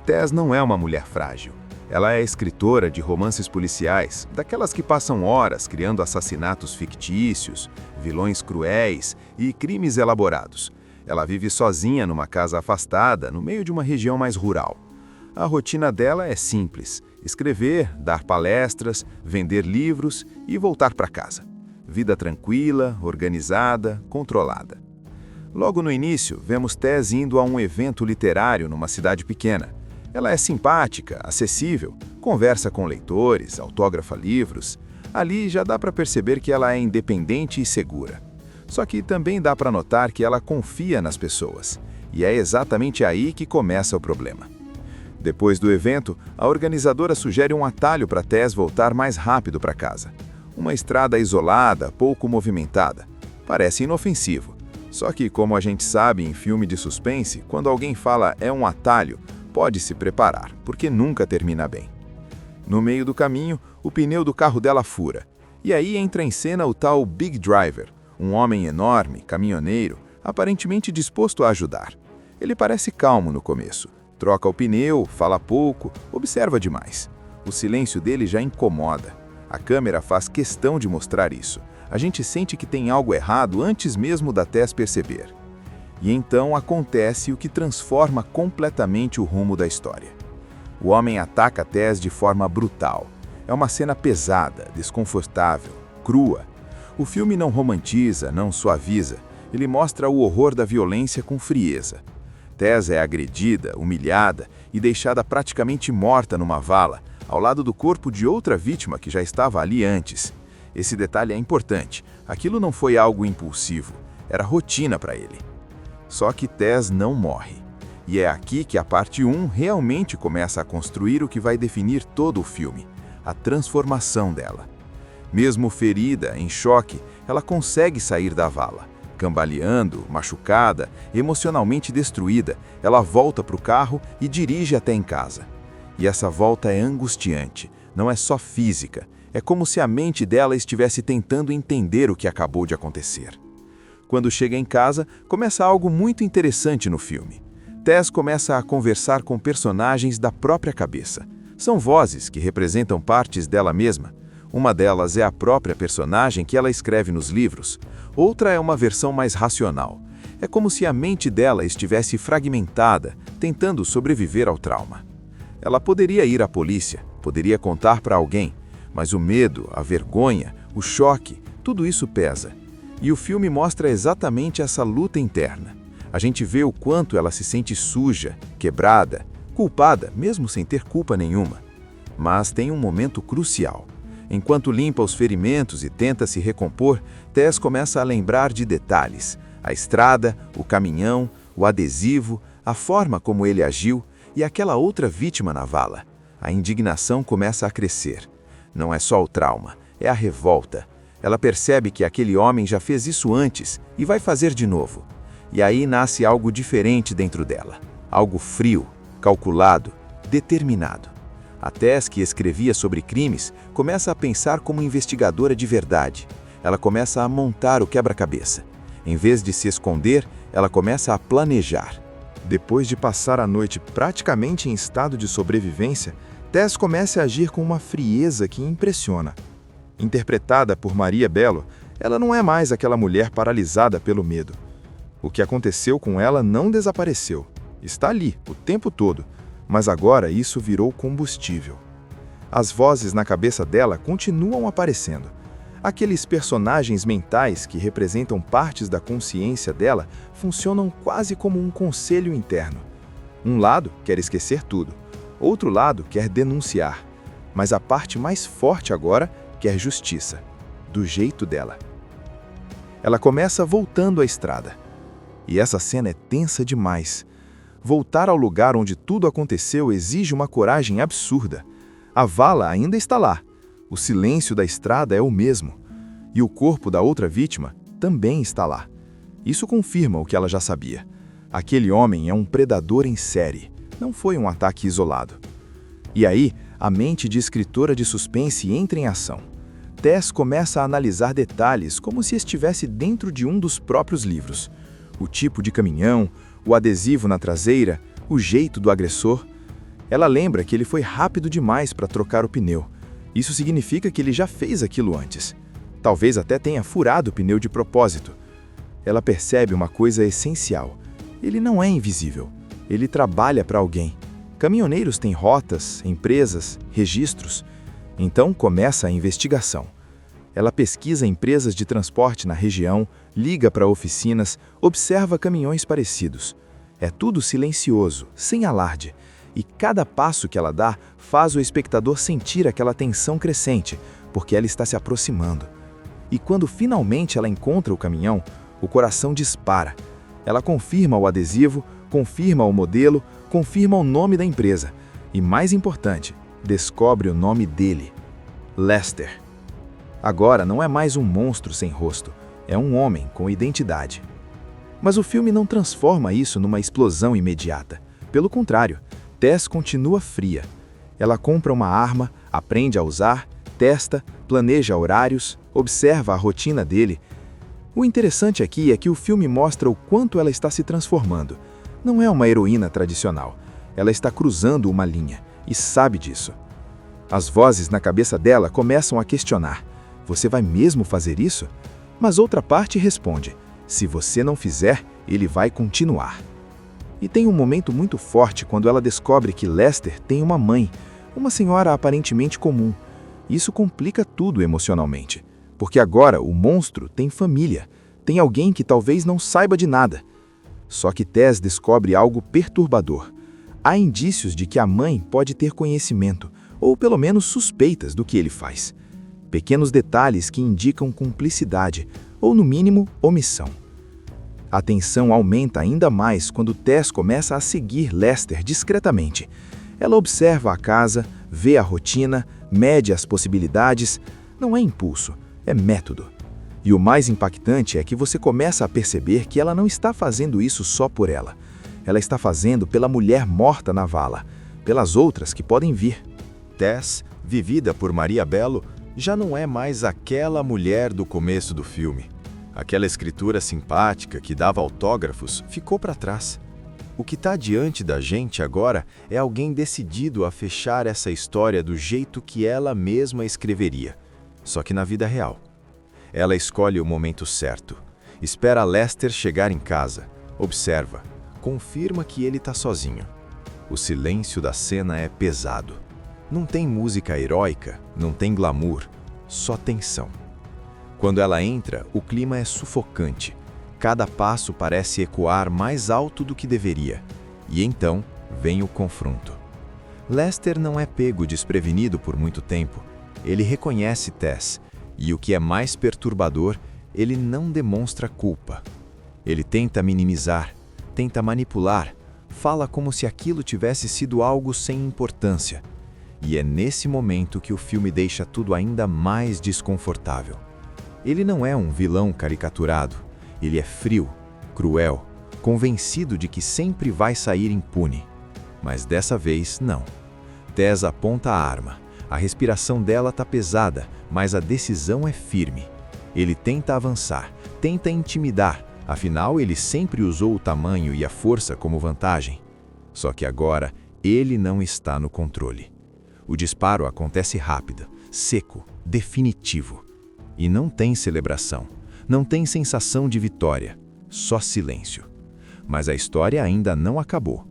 Tess não é uma mulher frágil. Ela é escritora de romances policiais, daquelas que passam horas criando assassinatos fictícios, vilões cruéis e crimes elaborados. Ela vive sozinha numa casa afastada, no meio de uma região mais rural. A rotina dela é simples: escrever, dar palestras, vender livros e voltar para casa. Vida tranquila, organizada, controlada. Logo no início, vemos Tess indo a um evento literário numa cidade pequena. Ela é simpática, acessível, conversa com leitores, autógrafa livros. Ali já dá para perceber que ela é independente e segura. Só que também dá para notar que ela confia nas pessoas. E é exatamente aí que começa o problema. Depois do evento, a organizadora sugere um atalho para Tess voltar mais rápido para casa. Uma estrada isolada, pouco movimentada. Parece inofensivo. Só que, como a gente sabe em filme de suspense, quando alguém fala é um atalho, pode se preparar, porque nunca termina bem. No meio do caminho, o pneu do carro dela fura. E aí entra em cena o tal Big Driver, um homem enorme, caminhoneiro, aparentemente disposto a ajudar. Ele parece calmo no começo. Troca o pneu, fala pouco, observa demais. O silêncio dele já incomoda. A câmera faz questão de mostrar isso. A gente sente que tem algo errado antes mesmo da Tess perceber. E então acontece o que transforma completamente o rumo da história. O homem ataca Tess de forma brutal. É uma cena pesada, desconfortável, crua. O filme não romantiza, não suaviza. Ele mostra o horror da violência com frieza. Tess é agredida, humilhada e deixada praticamente morta numa vala, ao lado do corpo de outra vítima que já estava ali antes. Esse detalhe é importante. Aquilo não foi algo impulsivo, era rotina para ele. Só que Tess não morre. E é aqui que a parte 1 realmente começa a construir o que vai definir todo o filme, a transformação dela. Mesmo ferida, em choque, ela consegue sair da vala. Cambaleando, machucada, emocionalmente destruída, ela volta para o carro e dirige até em casa. E essa volta é angustiante, não é só física, é como se a mente dela estivesse tentando entender o que acabou de acontecer. Quando chega em casa, começa algo muito interessante no filme. Tess começa a conversar com personagens da própria cabeça. São vozes que representam partes dela mesma. Uma delas é a própria personagem que ela escreve nos livros. Outra é uma versão mais racional. É como se a mente dela estivesse fragmentada, tentando sobreviver ao trauma. Ela poderia ir à polícia, poderia contar para alguém, mas o medo, a vergonha, o choque, tudo isso pesa. E o filme mostra exatamente essa luta interna. A gente vê o quanto ela se sente suja, quebrada, culpada, mesmo sem ter culpa nenhuma. Mas tem um momento crucial. Enquanto limpa os ferimentos e tenta se recompor, Tess começa a lembrar de detalhes. A estrada, o caminhão, o adesivo, a forma como ele agiu e aquela outra vítima na vala. A indignação começa a crescer. Não é só o trauma, é a revolta. Ela percebe que aquele homem já fez isso antes e vai fazer de novo. E aí nasce algo diferente dentro dela. Algo frio, calculado, determinado. A Tess, que escrevia sobre crimes, começa a pensar como investigadora de verdade. Ela começa a montar o quebra-cabeça. Em vez de se esconder, ela começa a planejar. Depois de passar a noite praticamente em estado de sobrevivência, Tess começa a agir com uma frieza que impressiona. Interpretada por Maria Bello, ela não é mais aquela mulher paralisada pelo medo. O que aconteceu com ela não desapareceu. Está ali, o tempo todo, mas agora isso virou combustível. As vozes na cabeça dela continuam aparecendo. Aqueles personagens mentais que representam partes da consciência dela funcionam quase como um conselho interno. Um lado quer esquecer tudo, outro lado quer denunciar, mas a parte mais forte agora quer justiça, do jeito dela. Ela começa voltando à estrada. E essa cena é tensa demais. Voltar ao lugar onde tudo aconteceu exige uma coragem absurda. A vala ainda está lá. O silêncio da estrada é o mesmo. E o corpo da outra vítima também está lá. Isso confirma o que ela já sabia. Aquele homem é um predador em série. Não foi um ataque isolado. E aí, a mente de escritora de suspense entra em ação. Tess começa a analisar detalhes como se estivesse dentro de um dos próprios livros. O tipo de caminhão, o adesivo na traseira, o jeito do agressor. Ela lembra que ele foi rápido demais para trocar o pneu. Isso significa que ele já fez aquilo antes. Talvez até tenha furado o pneu de propósito. Ela percebe uma coisa essencial. Ele não é invisível. Ele trabalha para alguém. Caminhoneiros têm rotas, empresas, registros. Então começa a investigação. Ela pesquisa empresas de transporte na região, liga para oficinas, observa caminhões parecidos. É tudo silencioso, sem alarde. E cada passo que ela dá faz o espectador sentir aquela tensão crescente, porque ela está se aproximando. E quando finalmente ela encontra o caminhão, o coração dispara. Ela confirma o adesivo, confirma o modelo, confirma o nome da empresa. E mais importante, descobre o nome dele: Lester. Agora não é mais um monstro sem rosto, é um homem com identidade. Mas o filme não transforma isso numa explosão imediata. Pelo contrário, Tess continua fria. Ela compra uma arma, aprende a usar, testa, planeja horários, observa a rotina dele. O interessante aqui é que o filme mostra o quanto ela está se transformando. Não é uma heroína tradicional. Ela está cruzando uma linha e sabe disso. As vozes na cabeça dela começam a questionar: você vai mesmo fazer isso? Mas outra parte responde: se você não fizer, ele vai continuar. E tem um momento muito forte quando ela descobre que Lester tem uma mãe, uma senhora aparentemente comum. Isso complica tudo emocionalmente, porque agora o monstro tem família, tem alguém que talvez não saiba de nada. Só que Tess descobre algo perturbador. Há indícios de que a mãe pode ter conhecimento, ou pelo menos suspeitas do que ele faz. Pequenos detalhes que indicam cumplicidade, ou no mínimo, omissão. A tensão aumenta ainda mais quando Tess começa a seguir Lester discretamente. Ela observa a casa, vê a rotina, mede as possibilidades. Não é impulso, é método. E o mais impactante é que você começa a perceber que ela não está fazendo isso só por ela. Ela está fazendo pela mulher morta na vala, pelas outras que podem vir. Tess, vivida por Maria Bello, já não é mais aquela mulher do começo do filme. Aquela escritura simpática que dava autógrafos ficou para trás. O que está diante da gente agora é alguém decidido a fechar essa história do jeito que ela mesma escreveria, só que na vida real. Ela escolhe o momento certo, espera Lester chegar em casa, observa, confirma que ele está sozinho. O silêncio da cena é pesado. Não tem música heróica, não tem glamour, só tensão. Quando ela entra, o clima é sufocante. Cada passo parece ecoar mais alto do que deveria. E então vem o confronto. Lester não é pego desprevenido por muito tempo. Ele reconhece Tess. E o que é mais perturbador, ele não demonstra culpa. Ele tenta minimizar, tenta manipular, fala como se aquilo tivesse sido algo sem importância. E é nesse momento que o filme deixa tudo ainda mais desconfortável. Ele não é um vilão caricaturado. Ele é frio, cruel, convencido de que sempre vai sair impune. Mas dessa vez, não. Tess aponta a arma. A respiração dela está pesada, mas a decisão é firme. Ele tenta avançar, tenta intimidar, afinal ele sempre usou o tamanho e a força como vantagem. Só que agora, ele não está no controle. O disparo acontece rápido, seco, definitivo. E não tem celebração. Não tem sensação de vitória, só silêncio. Mas a história ainda não acabou.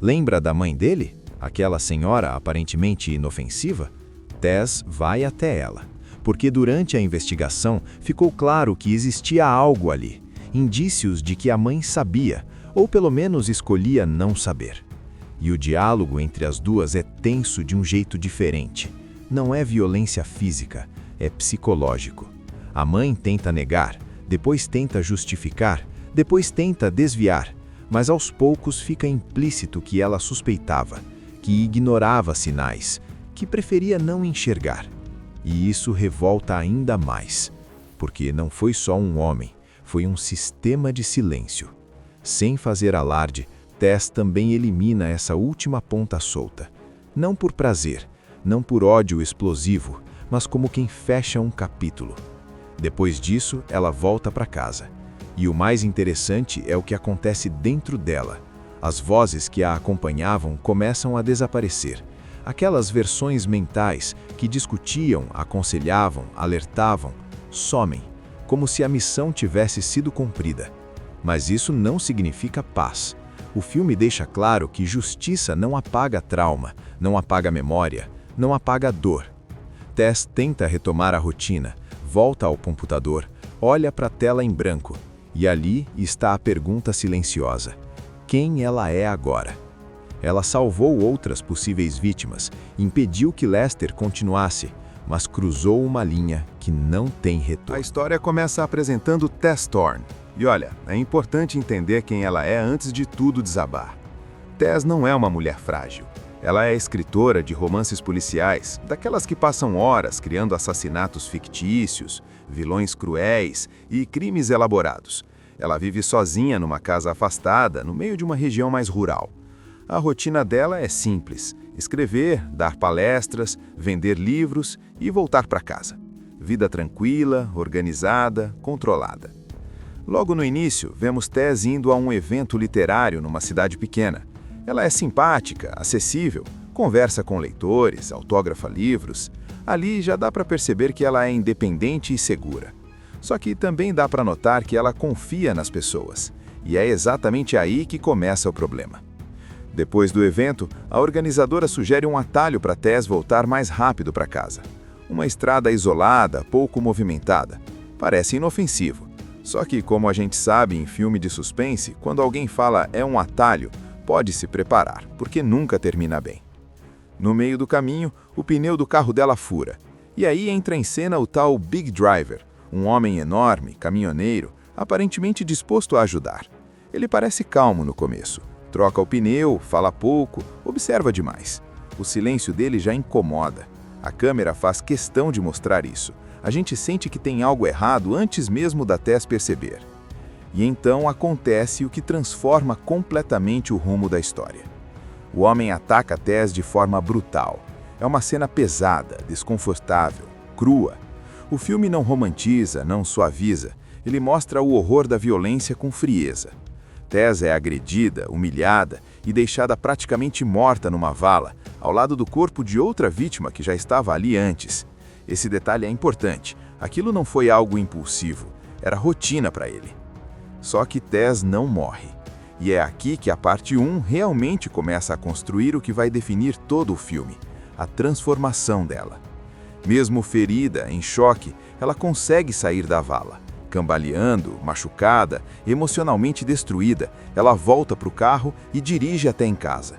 Lembra da mãe dele? Aquela senhora aparentemente inofensiva? Tess vai até ela, porque durante a investigação ficou claro que existia algo ali, indícios de que a mãe sabia, ou pelo menos escolhia não saber. E o diálogo entre as duas é tenso de um jeito diferente. Não é violência física, é psicológico. A mãe tenta negar, depois tenta justificar, depois tenta desviar, mas aos poucos fica implícito que ela suspeitava, que ignorava sinais, que preferia não enxergar. E isso revolta ainda mais, porque não foi só um homem, foi um sistema de silêncio. Sem fazer alarde, Tess também elimina essa última ponta solta. Não por prazer, não por ódio explosivo, mas como quem fecha um capítulo. Depois disso, ela volta para casa. E o mais interessante é o que acontece dentro dela. As vozes que a acompanhavam começam a desaparecer. Aquelas versões mentais que discutiam, aconselhavam, alertavam, somem, como se a missão tivesse sido cumprida. Mas isso não significa paz. O filme deixa claro que justiça não apaga trauma, não apaga memória, não apaga dor. Tess tenta retomar a rotina, volta ao computador, olha para a tela em branco, e ali está a pergunta silenciosa: quem ela é agora? Ela salvou outras possíveis vítimas, impediu que Lester continuasse, mas cruzou uma linha que não tem retorno. A história começa apresentando Tess Thorne. E olha, é importante entender quem ela é antes de tudo desabar. Tess não é uma mulher frágil. Ela é escritora de romances policiais, daquelas que passam horas criando assassinatos fictícios, vilões cruéis e crimes elaborados. Ela vive sozinha numa casa afastada, no meio de uma região mais rural. A rotina dela é simples: escrever, dar palestras, vender livros e voltar para casa. Vida tranquila, organizada, controlada. Logo no início, vemos Tess indo a um evento literário numa cidade pequena. Ela é simpática, acessível, conversa com leitores, autógrafa livros. Ali já dá para perceber que ela é independente e segura. Só que também dá para notar que ela confia nas pessoas. E é exatamente aí que começa o problema. Depois do evento, a organizadora sugere um atalho para Tess voltar mais rápido para casa. Uma estrada isolada, pouco movimentada. Parece inofensivo. Só que, como a gente sabe em filme de suspense, quando alguém fala é um atalho, pode se preparar, porque nunca termina bem. No meio do caminho, o pneu do carro dela fura. E aí entra em cena o tal Big Driver, um homem enorme, caminhoneiro, aparentemente disposto a ajudar. Ele parece calmo no começo. Troca o pneu, fala pouco, observa demais. O silêncio dele já incomoda. A câmera faz questão de mostrar isso. A gente sente que tem algo errado antes mesmo da Tess perceber. E então acontece o que transforma completamente o rumo da história. O homem ataca Tess de forma brutal. É uma cena pesada, desconfortável, crua. O filme não romantiza, não suaviza. Ele mostra o horror da violência com frieza. Tess é agredida, humilhada e deixada praticamente morta numa vala, ao lado do corpo de outra vítima que já estava ali antes. Esse detalhe é importante. Aquilo não foi algo impulsivo, era rotina para ele. Só que Tess não morre. E é aqui que a parte 1 realmente começa a construir o que vai definir todo o filme, a transformação dela. Mesmo ferida, em choque, ela consegue sair da vala. Cambaleando, machucada, emocionalmente destruída, ela volta para o carro e dirige até em casa.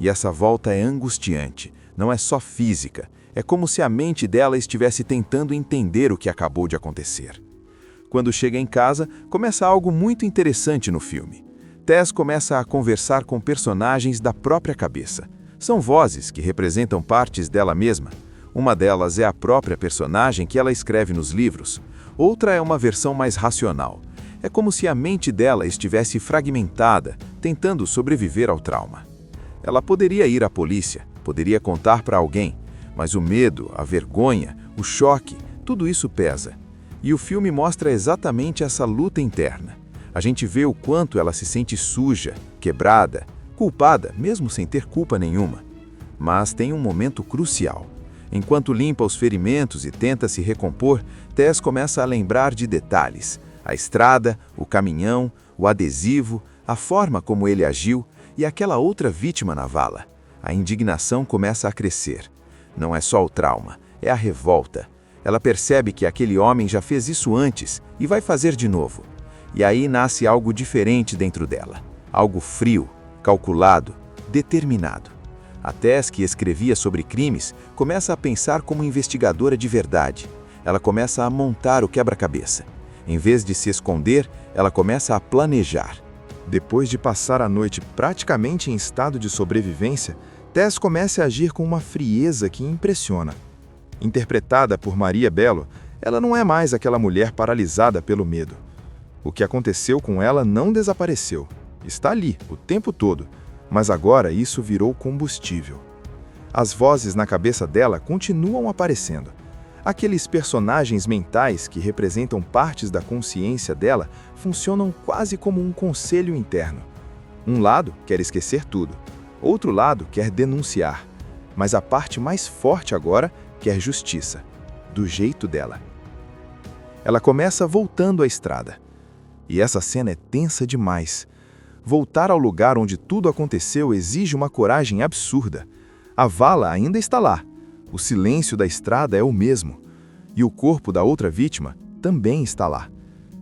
E essa volta é angustiante, não é só física, é como se a mente dela estivesse tentando entender o que acabou de acontecer. Quando chega em casa, começa algo muito interessante no filme. Tess começa a conversar com personagens da própria cabeça. São vozes que representam partes dela mesma. Uma delas é a própria personagem que ela escreve nos livros. Outra é uma versão mais racional. É como se a mente dela estivesse fragmentada, tentando sobreviver ao trauma. Ela poderia ir à polícia, poderia contar para alguém, mas o medo, a vergonha, o choque, tudo isso pesa. E o filme mostra exatamente essa luta interna. A gente vê o quanto ela se sente suja, quebrada, culpada, mesmo sem ter culpa nenhuma. Mas tem um momento crucial. Enquanto limpa os ferimentos e tenta se recompor, Tess começa a lembrar de detalhes. A estrada, o caminhão, o adesivo, a forma como ele agiu e aquela outra vítima na vala. A indignação começa a crescer. Não é só o trauma, é a revolta. Ela percebe que aquele homem já fez isso antes e vai fazer de novo. E aí nasce algo diferente dentro dela. Algo frio, calculado, determinado. A Tess, que escrevia sobre crimes, começa a pensar como investigadora de verdade. Ela começa a montar o quebra-cabeça. Em vez de se esconder, ela começa a planejar. Depois de passar a noite praticamente em estado de sobrevivência, Tess começa a agir com uma frieza que impressiona. Interpretada por Maria Bello, ela não é mais aquela mulher paralisada pelo medo. O que aconteceu com ela não desapareceu. Está ali, o tempo todo. Mas agora isso virou combustível. As vozes na cabeça dela continuam aparecendo. Aqueles personagens mentais que representam partes da consciência dela funcionam quase como um conselho interno. Um lado quer esquecer tudo, outro lado quer denunciar. Mas a parte mais forte agora quer justiça, do jeito dela. Ela começa voltando à estrada. E essa cena é tensa demais. Voltar ao lugar onde tudo aconteceu exige uma coragem absurda. A vala ainda está lá. O silêncio da estrada é o mesmo. E o corpo da outra vítima também está lá.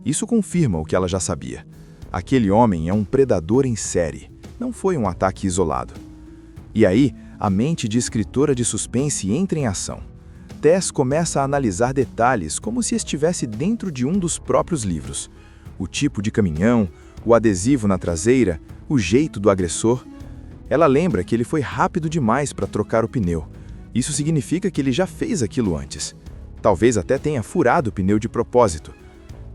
Isso confirma o que ela já sabia. Aquele homem é um predador em série. Não foi um ataque isolado. E aí, a mente de escritora de suspense entra em ação. Tess começa a analisar detalhes como se estivesse dentro de um dos próprios livros. O tipo de caminhão, o adesivo na traseira, o jeito do agressor. Ela lembra que ele foi rápido demais para trocar o pneu. Isso significa que ele já fez aquilo antes. Talvez até tenha furado o pneu de propósito.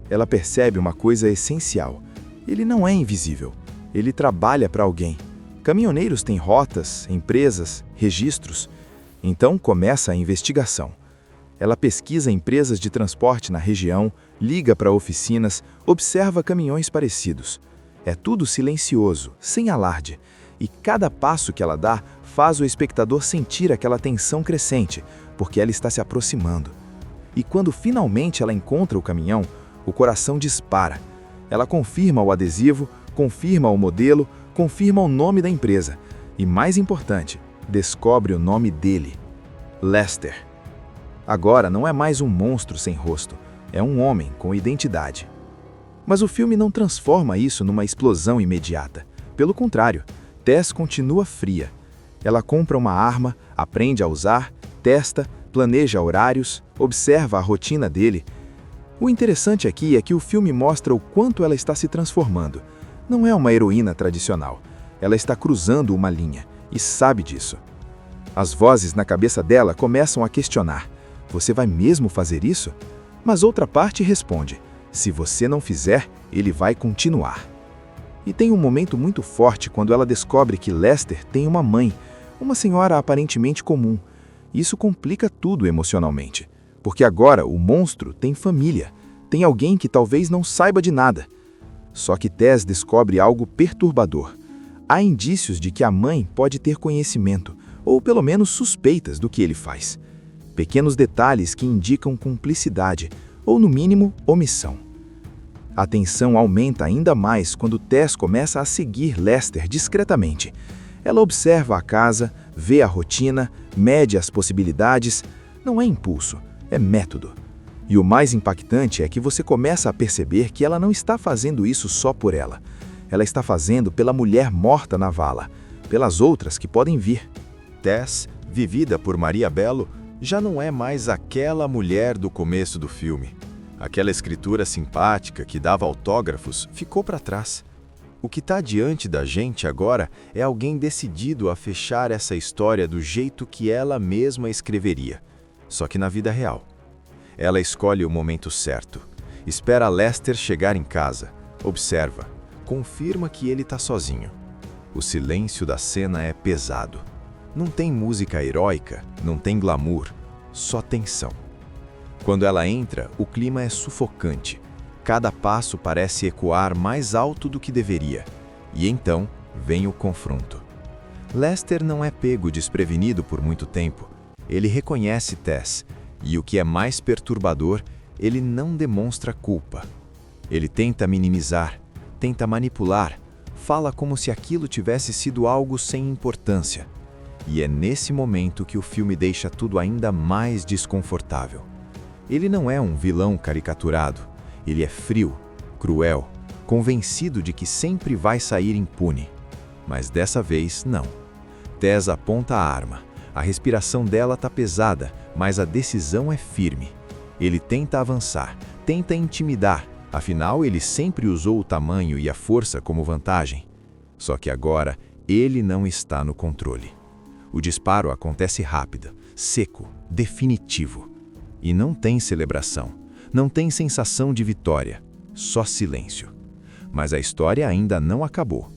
Ela percebe uma coisa essencial. Ele não é invisível. Ele trabalha para alguém. Caminhoneiros têm rotas, empresas, registros. Então começa a investigação. Ela pesquisa empresas de transporte na região, liga para oficinas, observa caminhões parecidos. É tudo silencioso, sem alarde. E cada passo que ela dá faz o espectador sentir aquela tensão crescente, porque ela está se aproximando. E quando finalmente ela encontra o caminhão, o coração dispara. Ela confirma o adesivo, confirma o modelo, confirma o nome da empresa. E mais importante, descobre o nome dele: Lester. Agora não é mais um monstro sem rosto, é um homem com identidade. Mas o filme não transforma isso numa explosão imediata. Pelo contrário, Tess continua fria. Ela compra uma arma, aprende a usar, testa, planeja horários, observa a rotina dele. O interessante aqui é que o filme mostra o quanto ela está se transformando. Não é uma heroína tradicional. Ela está cruzando uma linha e sabe disso. As vozes na cabeça dela começam a questionar: você vai mesmo fazer isso? Mas outra parte responde: se você não fizer, ele vai continuar. E tem um momento muito forte quando ela descobre que Lester tem uma mãe, uma senhora aparentemente comum. Isso complica tudo emocionalmente, porque agora o monstro tem família, tem alguém que talvez não saiba de nada. Só que Tess descobre algo perturbador. Há indícios de que a mãe pode ter conhecimento, ou pelo menos suspeitas do que ele faz. Pequenos detalhes que indicam cumplicidade, ou no mínimo, omissão. A tensão aumenta ainda mais quando Tess começa a seguir Lester discretamente. Ela observa a casa, vê a rotina, mede as possibilidades. Não é impulso, é método. E o mais impactante é que você começa a perceber que ela não está fazendo isso só por ela. Ela está fazendo pela mulher morta na vala, pelas outras que podem vir. Tess, vivida por Maria Bello, já não é mais aquela mulher do começo do filme. Aquela escritura simpática que dava autógrafos ficou para trás. O que está diante da gente agora é alguém decidido a fechar essa história do jeito que ela mesma escreveria, só que na vida real. Ela escolhe o momento certo, espera Lester chegar em casa, observa, confirma que ele está sozinho. O silêncio da cena é pesado. Não tem música heróica, não tem glamour, só tensão. Quando ela entra, o clima é sufocante. Cada passo parece ecoar mais alto do que deveria. E então vem o confronto. Lester não é pego desprevenido por muito tempo. Ele reconhece Tess. E o que é mais perturbador, ele não demonstra culpa. Ele tenta minimizar, tenta manipular, fala como se aquilo tivesse sido algo sem importância. E é nesse momento que o filme deixa tudo ainda mais desconfortável. Ele não é um vilão caricaturado. Ele é frio, cruel, convencido de que sempre vai sair impune. Mas dessa vez, não. Tess aponta a arma. A respiração dela está pesada, mas a decisão é firme. Ele tenta avançar, tenta intimidar. Afinal, ele sempre usou o tamanho e a força como vantagem. Só que agora, ele não está no controle. O disparo acontece rápido, seco, definitivo. E não tem celebração, não tem sensação de vitória, só silêncio. Mas a história ainda não acabou.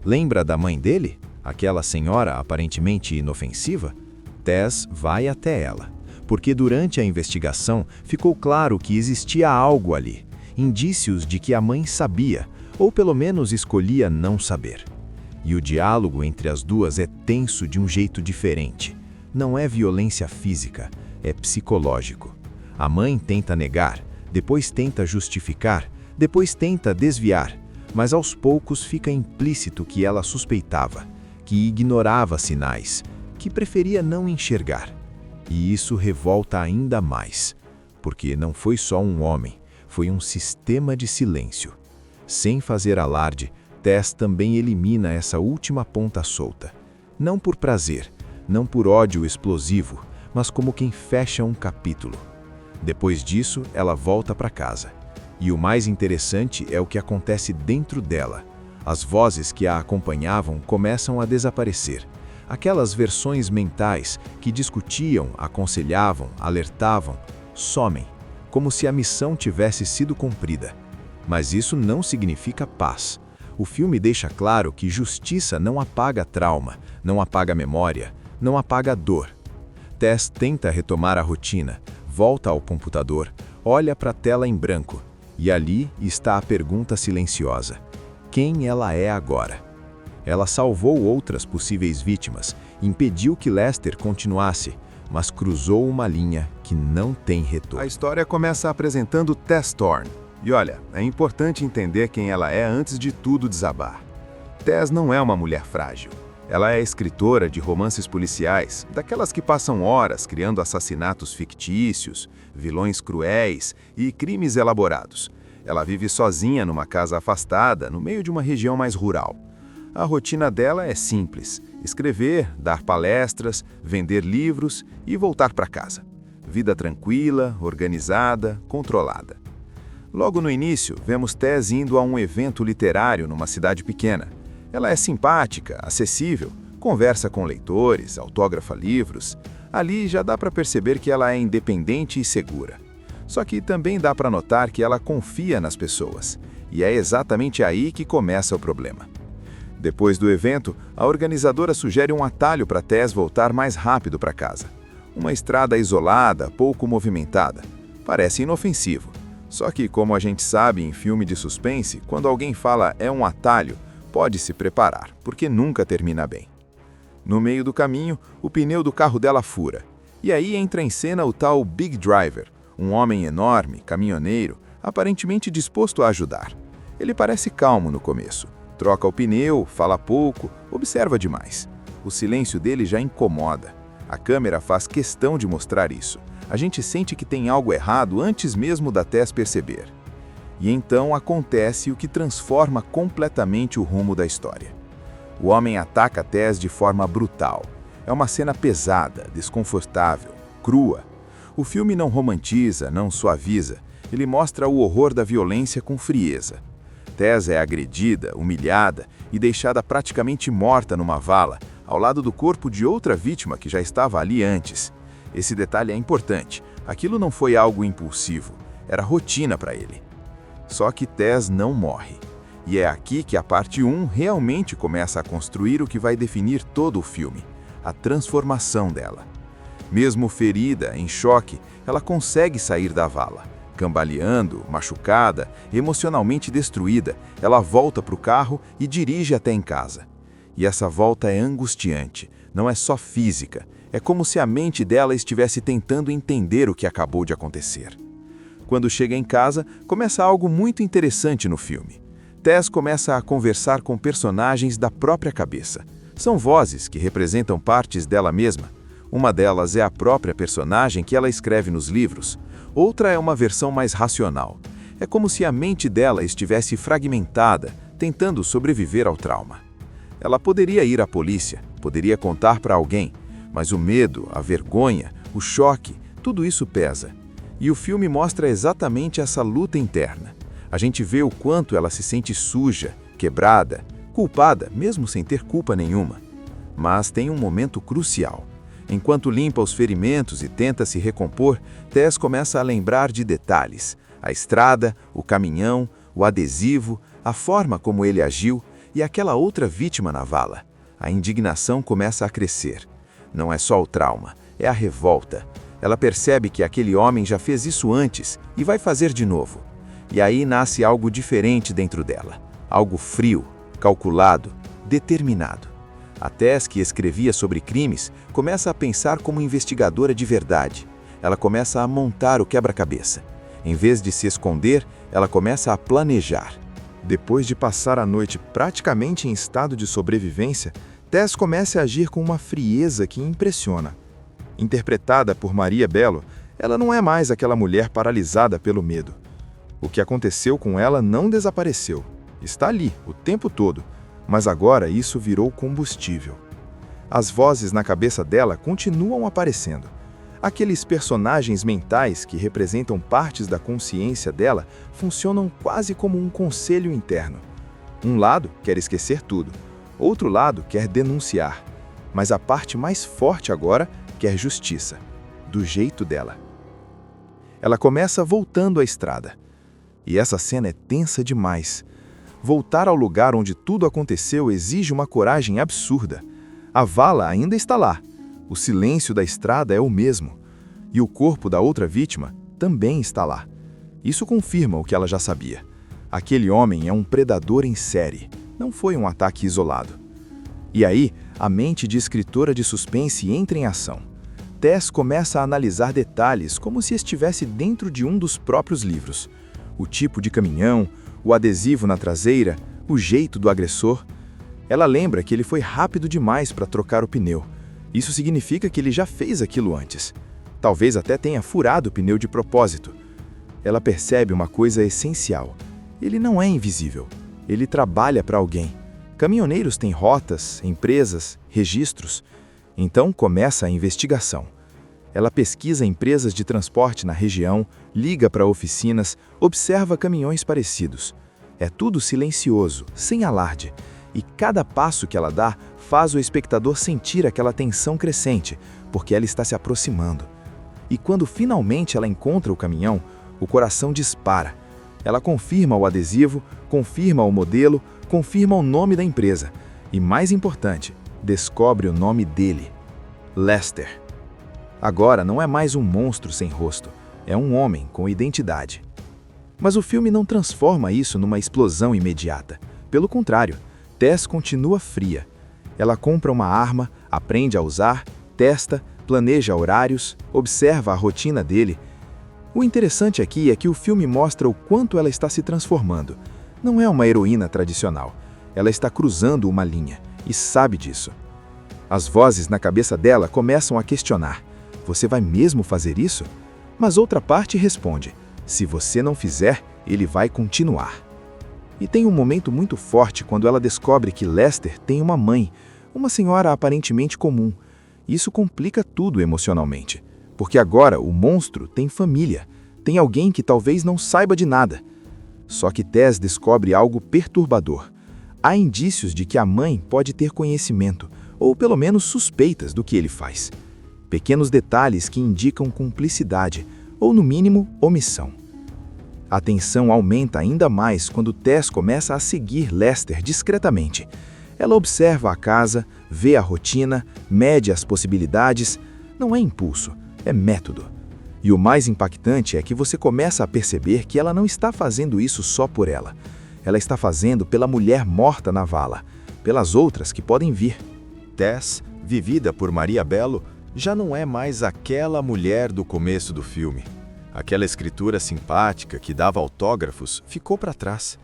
Lembra da mãe dele? Aquela senhora aparentemente inofensiva? Tess vai até ela, porque durante a investigação ficou claro que existia algo ali, indícios de que a mãe sabia, ou pelo menos escolhia não saber. E o diálogo entre as duas é tenso de um jeito diferente. Não é violência física, é psicológico. A mãe tenta negar, depois tenta justificar, depois tenta desviar, mas aos poucos fica implícito que ela suspeitava, que ignorava sinais, que preferia não enxergar. E isso revolta ainda mais, porque não foi só um homem, foi um sistema de silêncio. Sem fazer alarde, Tess também elimina essa última ponta solta. Não por prazer, não por ódio explosivo, mas como quem fecha um capítulo. Depois disso, ela volta para casa. E o mais interessante é o que acontece dentro dela. As vozes que a acompanhavam começam a desaparecer. Aquelas versões mentais que discutiam, aconselhavam, alertavam, somem, como se a missão tivesse sido cumprida. Mas isso não significa paz. O filme deixa claro que justiça não apaga trauma, não apaga memória, não apaga dor. Tess tenta retomar a rotina, volta ao computador, olha para a tela em branco, e ali está a pergunta silenciosa: quem ela é agora? Ela salvou outras possíveis vítimas, impediu que Lester continuasse, mas cruzou uma linha que não tem retorno. A história começa apresentando Tess Thorne. E olha, é importante entender quem ela é antes de tudo desabar. Tess não é uma mulher frágil. Ela é escritora de romances policiais, daquelas que passam horas criando assassinatos fictícios, vilões cruéis e crimes elaborados. Ela vive sozinha numa casa afastada, no meio de uma região mais rural. A rotina dela é simples: escrever, dar palestras, vender livros e voltar para casa. Vida tranquila, organizada, controlada. Logo no início, vemos Tess indo a um evento literário numa cidade pequena. Ela é simpática, acessível, conversa com leitores, autógrafa livros. Ali já dá para perceber que ela é independente e segura. Só que também dá para notar que ela confia nas pessoas. E é exatamente aí que começa o problema. Depois do evento, a organizadora sugere um atalho para Tess voltar mais rápido para casa. Uma estrada isolada, pouco movimentada. Parece inofensivo. Só que, como a gente sabe em filme de suspense, quando alguém fala é um atalho, pode se preparar, porque nunca termina bem. No meio do caminho, o pneu do carro dela fura. E aí entra em cena o tal Big Driver, um homem enorme, caminhoneiro, aparentemente disposto a ajudar. Ele parece calmo no começo, troca o pneu, fala pouco, observa demais. O silêncio dele já incomoda. A câmera faz questão de mostrar isso. A gente sente que tem algo errado antes mesmo da Tess perceber. E então acontece o que transforma completamente o rumo da história. O homem ataca a Tess de forma brutal. É uma cena pesada, desconfortável, crua. O filme não romantiza, não suaviza. Ele mostra o horror da violência com frieza. Tess é agredida, humilhada e deixada praticamente morta numa vala, ao lado do corpo de outra vítima que já estava ali antes. Esse detalhe é importante. Aquilo não foi algo impulsivo, era rotina para ele. Só que Tess não morre. E é aqui que a parte 1 realmente começa a construir o que vai definir todo o filme, a transformação dela. Mesmo ferida, em choque, ela consegue sair da vala. Cambaleando, machucada, emocionalmente destruída, ela volta para o carro e dirige até em casa. E essa volta é angustiante, não é só física, é como se a mente dela estivesse tentando entender o que acabou de acontecer. Quando chega em casa, começa algo muito interessante no filme. Tess começa a conversar com personagens da própria cabeça. São vozes que representam partes dela mesma. Uma delas é a própria personagem que ela escreve nos livros. Outra é uma versão mais racional. É como se a mente dela estivesse fragmentada, tentando sobreviver ao trauma. Ela poderia ir à polícia, poderia contar para alguém, mas o medo, a vergonha, o choque, tudo isso pesa. E o filme mostra exatamente essa luta interna. A gente vê o quanto ela se sente suja, quebrada, culpada, mesmo sem ter culpa nenhuma. Mas tem um momento crucial. Enquanto limpa os ferimentos e tenta se recompor, Tess começa a lembrar de detalhes. A estrada, o caminhão, o adesivo, a forma como ele agiu e aquela outra vítima na vala. A indignação começa a crescer. Não é só o trauma, é a revolta. Ela percebe que aquele homem já fez isso antes e vai fazer de novo. E aí nasce algo diferente dentro dela. Algo frio, calculado, determinado. A Tess, que escrevia sobre crimes, começa a pensar como investigadora de verdade. Ela começa a montar o quebra-cabeça. Em vez de se esconder, ela começa a planejar. Depois de passar a noite praticamente em estado de sobrevivência, Tess começa a agir com uma frieza que impressiona. Interpretada por Maria Bello, ela não é mais aquela mulher paralisada pelo medo. O que aconteceu com ela não desapareceu. Está ali, o tempo todo. Mas agora isso virou combustível. As vozes na cabeça dela continuam aparecendo. Aqueles personagens mentais que representam partes da consciência dela funcionam quase como um conselho interno. Um lado quer esquecer tudo, outro lado quer denunciar. Mas a parte mais forte agora quer justiça, do jeito dela. Ela começa voltando à estrada. E essa cena é tensa demais. Voltar ao lugar onde tudo aconteceu exige uma coragem absurda. A vala ainda está lá. O silêncio da estrada é o mesmo. E o corpo da outra vítima também está lá. Isso confirma o que ela já sabia. Aquele homem é um predador em série. Não foi um ataque isolado. E aí, a mente de escritora de suspense entra em ação. Tess começa a analisar detalhes como se estivesse dentro de um dos próprios livros. O tipo de caminhão, o adesivo na traseira, o jeito do agressor. Ela lembra que ele foi rápido demais para trocar o pneu. Isso significa que ele já fez aquilo antes. Talvez até tenha furado o pneu de propósito. Ela percebe uma coisa essencial. Ele não é invisível. Ele trabalha para alguém. Caminhoneiros têm rotas, empresas, registros. Então começa a investigação. Ela pesquisa empresas de transporte na região, liga para oficinas, observa caminhões parecidos. É tudo silencioso, sem alarde. E cada passo que ela dá faz o espectador sentir aquela tensão crescente, porque ela está se aproximando. E quando finalmente ela encontra o caminhão, o coração dispara. Ela confirma o adesivo, confirma o modelo, confirma o nome da empresa. E mais importante, descobre o nome dele: Lester. Agora não é mais um monstro sem rosto, é um homem com identidade. Mas o filme não transforma isso numa explosão imediata. Pelo contrário, Tess continua fria. Ela compra uma arma, aprende a usar, testa, planeja horários, observa a rotina dele. O interessante aqui é que o filme mostra o quanto ela está se transformando. Não é uma heroína tradicional. Ela está cruzando uma linha e sabe disso. As vozes na cabeça dela começam a questionar: você vai mesmo fazer isso? Mas outra parte responde: se você não fizer, ele vai continuar. E tem um momento muito forte quando ela descobre que Lester tem uma mãe, uma senhora aparentemente comum. Isso complica tudo emocionalmente, porque agora o monstro tem família, tem alguém que talvez não saiba de nada. Só que Tess descobre algo perturbador. Há indícios de que a mãe pode ter conhecimento, ou pelo menos suspeitas do que ele faz. Pequenos detalhes que indicam cumplicidade, ou no mínimo, omissão. A tensão aumenta ainda mais quando Tess começa a seguir Lester discretamente. Ela observa a casa, vê a rotina, mede as possibilidades. Não é impulso, é método. E o mais impactante é que você começa a perceber que ela não está fazendo isso só por ela. Ela está fazendo pela mulher morta na vala, pelas outras que podem vir. Tess, vivida por Maria Bello, já não é mais aquela mulher do começo do filme. Aquela escritura simpática que dava autógrafos ficou para trás.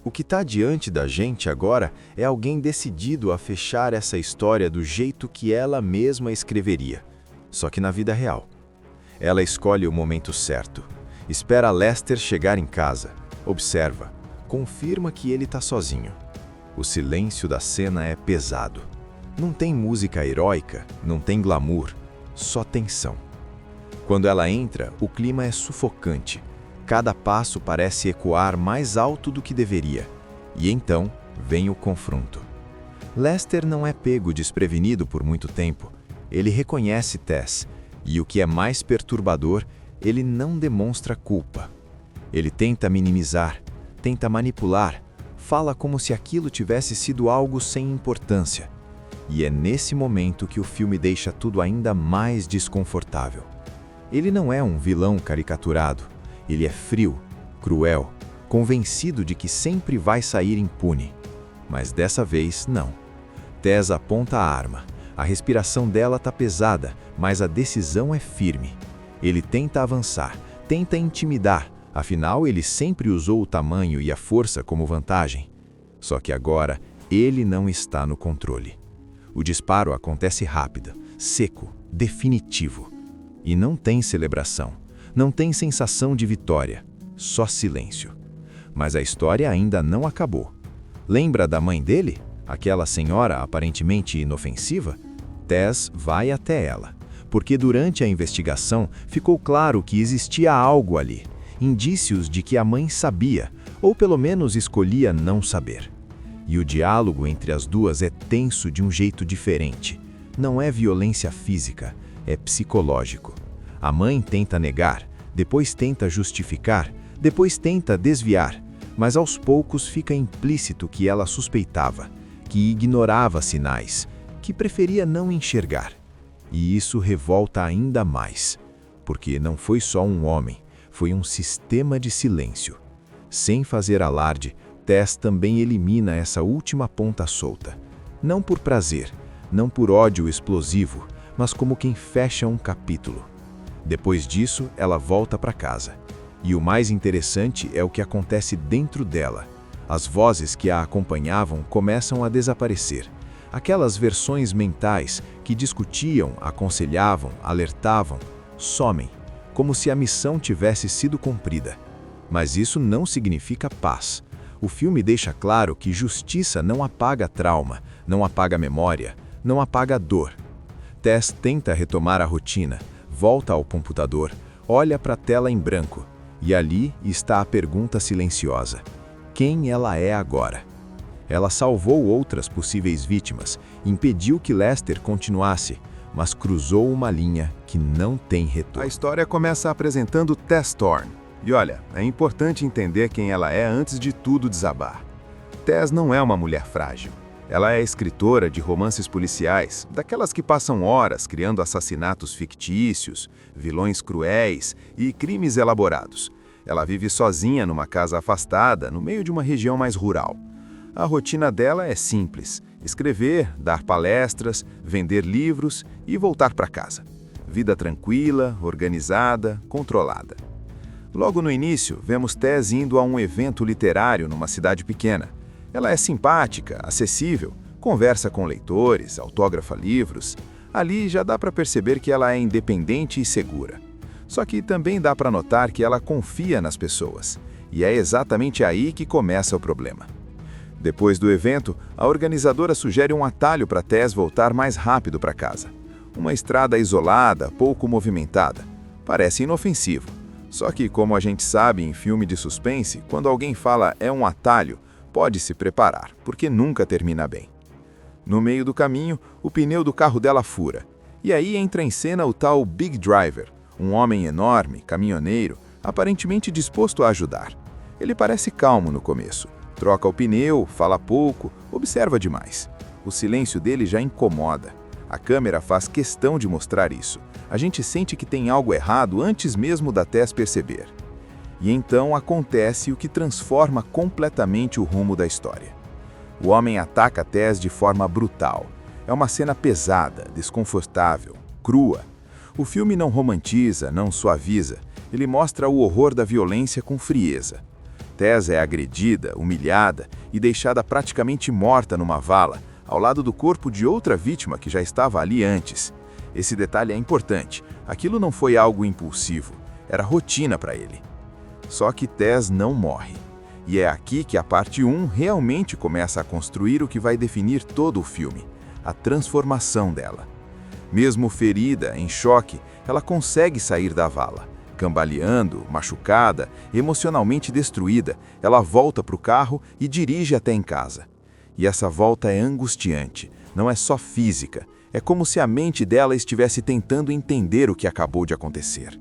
O que está diante da gente agora é alguém decidido a fechar essa história do jeito que ela mesma escreveria, só que na vida real. Ela escolhe o momento certo, espera Lester chegar em casa, observa, confirma que ele está sozinho. O silêncio da cena é pesado. Não tem música heróica, não tem glamour, só tensão. Quando ela entra, o clima é sufocante. Cada passo parece ecoar mais alto do que deveria. E então vem o confronto. Lester não é pego desprevenido por muito tempo. Ele reconhece Tess. E o que é mais perturbador, ele não demonstra culpa. Ele tenta minimizar, tenta manipular, fala como se aquilo tivesse sido algo sem importância. E é nesse momento que o filme deixa tudo ainda mais desconfortável. Ele não é um vilão caricaturado. Ele é frio, cruel, convencido de que sempre vai sair impune. Mas dessa vez, não. Tess aponta a arma. A respiração dela está pesada, mas a decisão é firme. Ele tenta avançar, tenta intimidar, afinal ele sempre usou o tamanho e a força como vantagem. Só que agora, ele não está no controle. O disparo acontece rápido, seco, definitivo. E não tem celebração, não tem sensação de vitória, só silêncio. Mas a história ainda não acabou. Lembra da mãe dele? Aquela senhora aparentemente inofensiva? Tess vai até ela, porque durante a investigação ficou claro que existia algo ali, indícios de que a mãe sabia, ou pelo menos escolhia não saber. E o diálogo entre as duas é tenso de um jeito diferente. Não é violência física, é psicológico. A mãe tenta negar, depois tenta justificar, depois tenta desviar, mas aos poucos fica implícito que ela suspeitava, que ignorava sinais, que preferia não enxergar. E isso revolta ainda mais, porque não foi só um homem, foi um sistema de silêncio. Sem fazer alarde, Tess também elimina essa última ponta solta. Não por prazer, não por ódio explosivo, mas como quem fecha um capítulo. Depois disso, ela volta para casa. E o mais interessante é o que acontece dentro dela. As vozes que a acompanhavam começam a desaparecer. Aquelas versões mentais que discutiam, aconselhavam, alertavam, somem, como se a missão tivesse sido cumprida. Mas isso não significa paz. O filme deixa claro que justiça não apaga trauma, não apaga memória, não apaga dor. Tess tenta retomar a rotina, volta ao computador, olha para a tela em branco, e ali está a pergunta silenciosa: quem ela é agora? Ela salvou outras possíveis vítimas, impediu que Lester continuasse, mas cruzou uma linha que não tem retorno. A história começa apresentando Tess Thorne. E olha, é importante entender quem ela é antes de tudo desabar. Tess não é uma mulher frágil. Ela é escritora de romances policiais, daquelas que passam horas criando assassinatos fictícios, vilões cruéis e crimes elaborados. Ela vive sozinha numa casa afastada, no meio de uma região mais rural. A rotina dela é simples: escrever, dar palestras, vender livros e voltar para casa. Vida tranquila, organizada, controlada. Logo no início, vemos Tess indo a um evento literário numa cidade pequena. Ela é simpática, acessível, conversa com leitores, autógrafa livros. Ali já dá para perceber que ela é independente e segura. Só que também dá para notar que ela confia nas pessoas. E é exatamente aí que começa o problema. Depois do evento, a organizadora sugere um atalho para Tess voltar mais rápido para casa. Uma estrada isolada, pouco movimentada. Parece inofensivo. Só que, como a gente sabe em filme de suspense, quando alguém fala é um atalho, pode se preparar, porque nunca termina bem. No meio do caminho, o pneu do carro dela fura. E aí entra em cena o tal Big Driver, um homem enorme, caminhoneiro, aparentemente disposto a ajudar. Ele parece calmo no começo. Troca o pneu, fala pouco, observa demais. O silêncio dele já incomoda. A câmera faz questão de mostrar isso. A gente sente que tem algo errado antes mesmo da Tess perceber. E então acontece o que transforma completamente o rumo da história. O homem ataca Tess de forma brutal. É uma cena pesada, desconfortável, crua. O filme não romantiza, não suaviza. Ele mostra o horror da violência com frieza. Tess é agredida, humilhada e deixada praticamente morta numa vala, ao lado do corpo de outra vítima que já estava ali antes. Esse detalhe é importante. Aquilo não foi algo impulsivo. Era rotina para ele. Só que Tess não morre. E é aqui que a parte 1 realmente começa a construir o que vai definir todo o filme, a transformação dela. Mesmo ferida, em choque, ela consegue sair da vala. Cambaleando, machucada, emocionalmente destruída, ela volta para o carro e dirige até em casa. E essa volta é angustiante, não é só física, é como se a mente dela estivesse tentando entender o que acabou de acontecer.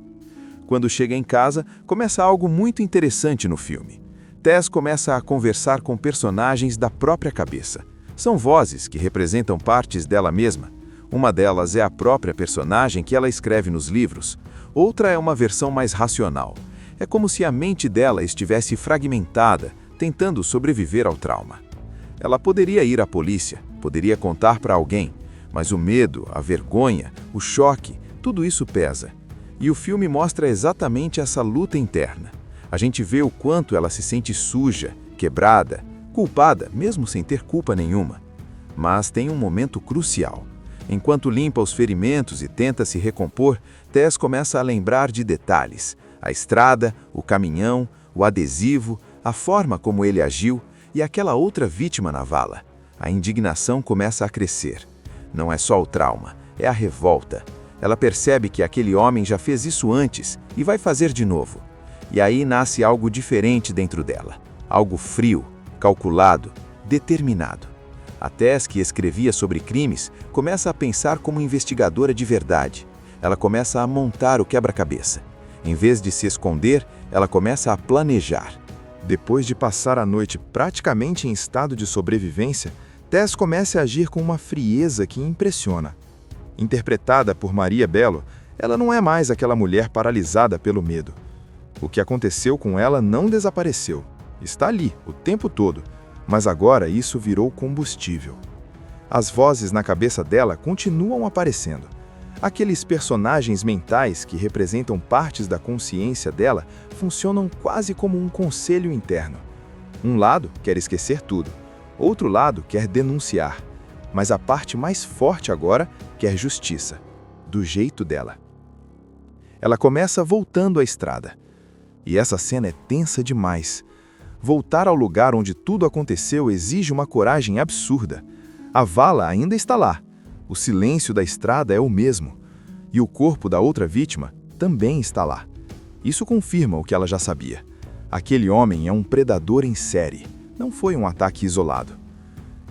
Quando chega em casa, começa algo muito interessante no filme. Tess começa a conversar com personagens da própria cabeça. São vozes que representam partes dela mesma. Uma delas é a própria personagem que ela escreve nos livros. Outra é uma versão mais racional. É como se a mente dela estivesse fragmentada, tentando sobreviver ao trauma. Ela poderia ir à polícia, poderia contar para alguém, mas o medo, a vergonha, o choque, tudo isso pesa. E o filme mostra exatamente essa luta interna. A gente vê o quanto ela se sente suja, quebrada, culpada, mesmo sem ter culpa nenhuma. Mas tem um momento crucial. Enquanto limpa os ferimentos e tenta se recompor, Tess começa a lembrar de detalhes. A estrada, o caminhão, o adesivo, a forma como ele agiu e aquela outra vítima na vala. A indignação começa a crescer. Não é só o trauma, é a revolta. Ela percebe que aquele homem já fez isso antes e vai fazer de novo. E aí nasce algo diferente dentro dela. Algo frio, calculado, determinado. A Tess, que escrevia sobre crimes, começa a pensar como investigadora de verdade. Ela começa a montar o quebra-cabeça. Em vez de se esconder, ela começa a planejar. Depois de passar a noite praticamente em estado de sobrevivência, Tess começa a agir com uma frieza que impressiona. Interpretada por Maria Bello, ela não é mais aquela mulher paralisada pelo medo. O que aconteceu com ela não desapareceu. Está ali, o tempo todo. Mas agora isso virou combustível. As vozes na cabeça dela continuam aparecendo. Aqueles personagens mentais que representam partes da consciência dela funcionam quase como um conselho interno. Um lado quer esquecer tudo, outro lado quer denunciar. Mas a parte mais forte agora quer justiça, do jeito dela. Ela começa voltando à estrada. E essa cena é tensa demais. Voltar ao lugar onde tudo aconteceu exige uma coragem absurda. A vala ainda está lá. O silêncio da estrada é o mesmo. E o corpo da outra vítima também está lá. Isso confirma o que ela já sabia. Aquele homem é um predador em série. Não foi um ataque isolado.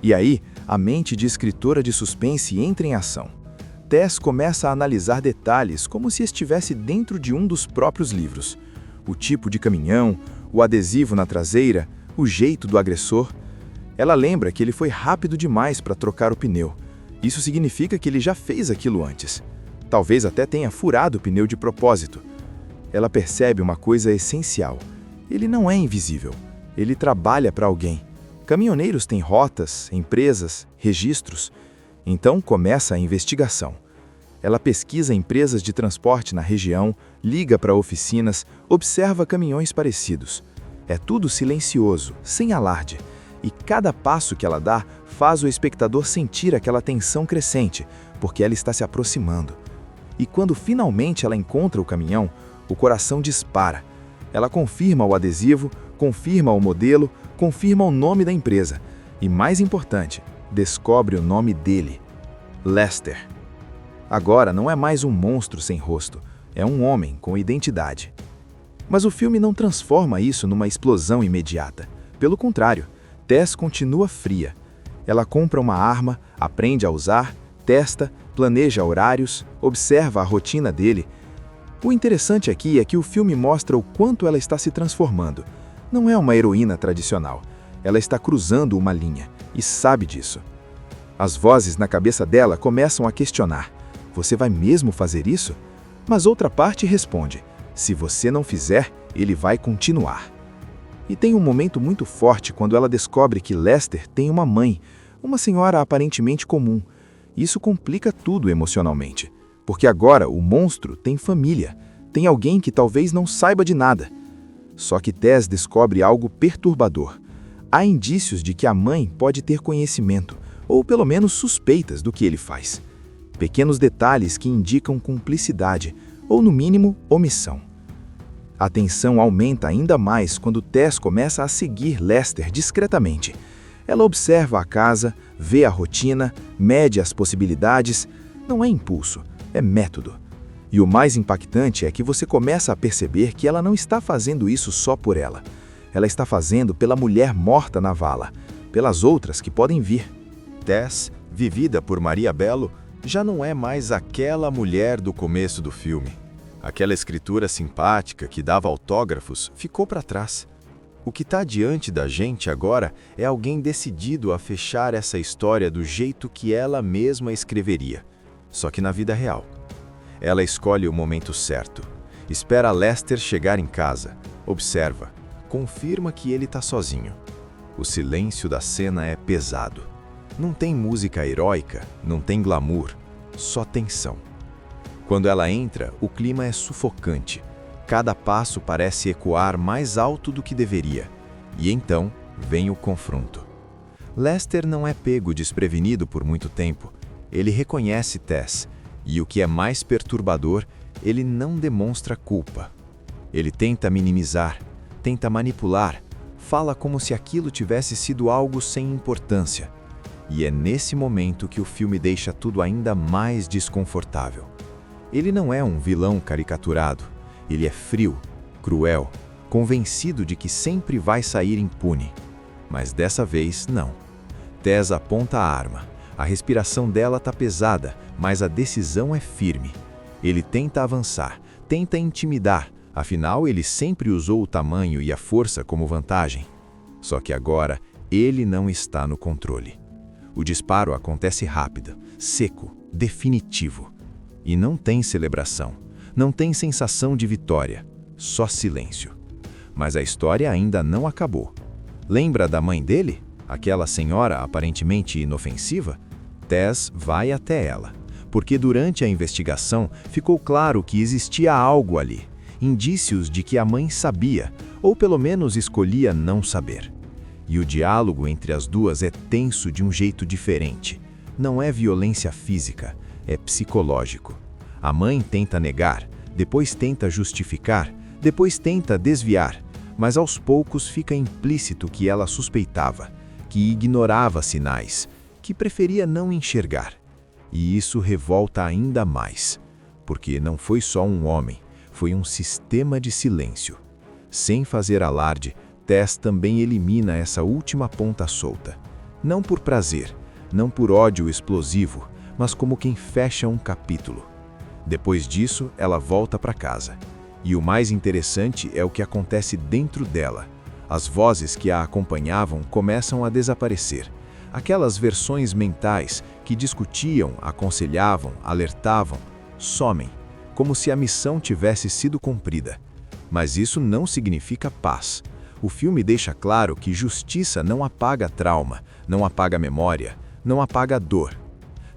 E aí, a mente de escritora de suspense entra em ação. Tess começa a analisar detalhes como se estivesse dentro de um dos próprios livros. O tipo de caminhão, o adesivo na traseira, o jeito do agressor. Ela lembra que ele foi rápido demais para trocar o pneu. Isso significa que ele já fez aquilo antes. Talvez até tenha furado o pneu de propósito. ela percebe uma coisa essencial. Ele não é invisível. Ele trabalha para alguém. Caminhoneiros têm rotas, empresas, registros. Então começa a investigação. Ela pesquisa empresas de transporte na região, liga para oficinas, observa caminhões parecidos. É tudo silencioso, sem alarde. E cada passo que ela dá faz o espectador sentir aquela tensão crescente, porque ela está se aproximando. E quando finalmente ela encontra o caminhão, o coração dispara. Ela confirma o adesivo, confirma o modelo, confirma o nome da empresa. E mais importante, descobre o nome dele: Lester. Agora não é mais um monstro sem rosto, é um homem com identidade. Mas o filme não transforma isso numa explosão imediata. Pelo contrário, Tess continua fria. Ela compra uma arma, aprende a usar, testa, planeja horários, observa a rotina dele. O interessante aqui é que o filme mostra o quanto ela está se transformando. Não é uma heroína tradicional. Ela está cruzando uma linha e sabe disso. As vozes na cabeça dela começam a questionar: você vai mesmo fazer isso? Mas outra parte responde: se você não fizer, ele vai continuar. E tem um momento muito forte quando ela descobre que Lester tem uma mãe, uma senhora aparentemente comum. Isso complica tudo emocionalmente, porque agora o monstro tem família, tem alguém que talvez não saiba de nada. Só que Tess descobre algo perturbador. Há indícios de que a mãe pode ter conhecimento, ou pelo menos suspeitas do que ele faz. Pequenos detalhes que indicam cumplicidade, ou no mínimo, omissão. A tensão aumenta ainda mais quando Tess começa a seguir Lester discretamente. Ela observa a casa, vê a rotina, mede as possibilidades. Não é impulso, é método. E o mais impactante é que você começa a perceber que ela não está fazendo isso só por ela. Ela está fazendo pela mulher morta na vala, pelas outras que podem vir. Tess, vivida por Maria Bello, já não é mais aquela mulher do começo do filme. Aquela escritura simpática que dava autógrafos ficou para trás. O que está diante da gente agora é alguém decidido a fechar essa história do jeito que ela mesma escreveria, só que na vida real. Ela escolhe o momento certo, espera Lester chegar em casa, observa, confirma que ele está sozinho. O silêncio da cena é pesado. Não tem música heróica, não tem glamour, só tensão. Quando ela entra, o clima é sufocante. Cada passo parece ecoar mais alto do que deveria. E então vem o confronto. Lester não é pego desprevenido por muito tempo. Ele reconhece Tess. E o que é mais perturbador, ele não demonstra culpa. Ele tenta minimizar, tenta manipular, fala como se aquilo tivesse sido algo sem importância. E é nesse momento que o filme deixa tudo ainda mais desconfortável. Ele não é um vilão caricaturado. Ele é frio, cruel, convencido de que sempre vai sair impune. Mas dessa vez, não. Tess aponta a arma. A respiração dela está pesada, mas a decisão é firme. Ele tenta avançar, tenta intimidar, afinal ele sempre usou o tamanho e a força como vantagem. Só que agora, ele não está no controle. O disparo acontece rápido, seco, definitivo. E não tem celebração, não tem sensação de vitória, só silêncio. Mas a história ainda não acabou. Lembra da mãe dele? Aquela senhora aparentemente inofensiva? Tess vai até ela, porque durante a investigação ficou claro que existia algo ali, indícios de que a mãe sabia, ou pelo menos escolhia não saber. E o diálogo entre as duas é tenso de um jeito diferente. Não é violência física, é psicológico. A mãe tenta negar, depois tenta justificar, depois tenta desviar, mas aos poucos fica implícito que ela suspeitava, que ignorava sinais, que preferia não enxergar. E isso revolta ainda mais, porque não foi só um homem, foi um sistema de silêncio. Sem fazer alarde, Tess também elimina essa última ponta solta. Não por prazer, não por ódio explosivo, mas como quem fecha um capítulo. Depois disso, ela volta para casa. E o mais interessante é o que acontece dentro dela. As vozes que a acompanhavam começam a desaparecer. Aquelas versões mentais que discutiam, aconselhavam, alertavam, somem, como se a missão tivesse sido cumprida. Mas isso não significa paz. O filme deixa claro que justiça não apaga trauma, não apaga memória, não apaga dor.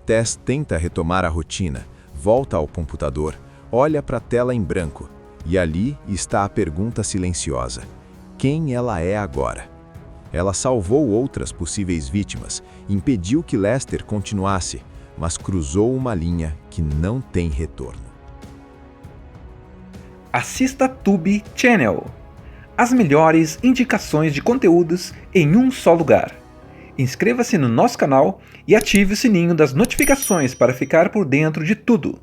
Tess tenta retomar a rotina, volta ao computador, olha para a tela em branco, e ali está a pergunta silenciosa: quem ela é agora? Ela salvou outras possíveis vítimas, impediu que Lester continuasse, mas cruzou uma linha que não tem retorno. Assista Tubi Channel. As melhores indicações de conteúdos em um só lugar. Inscreva-se no nosso canal e ative o sininho das notificações para ficar por dentro de tudo.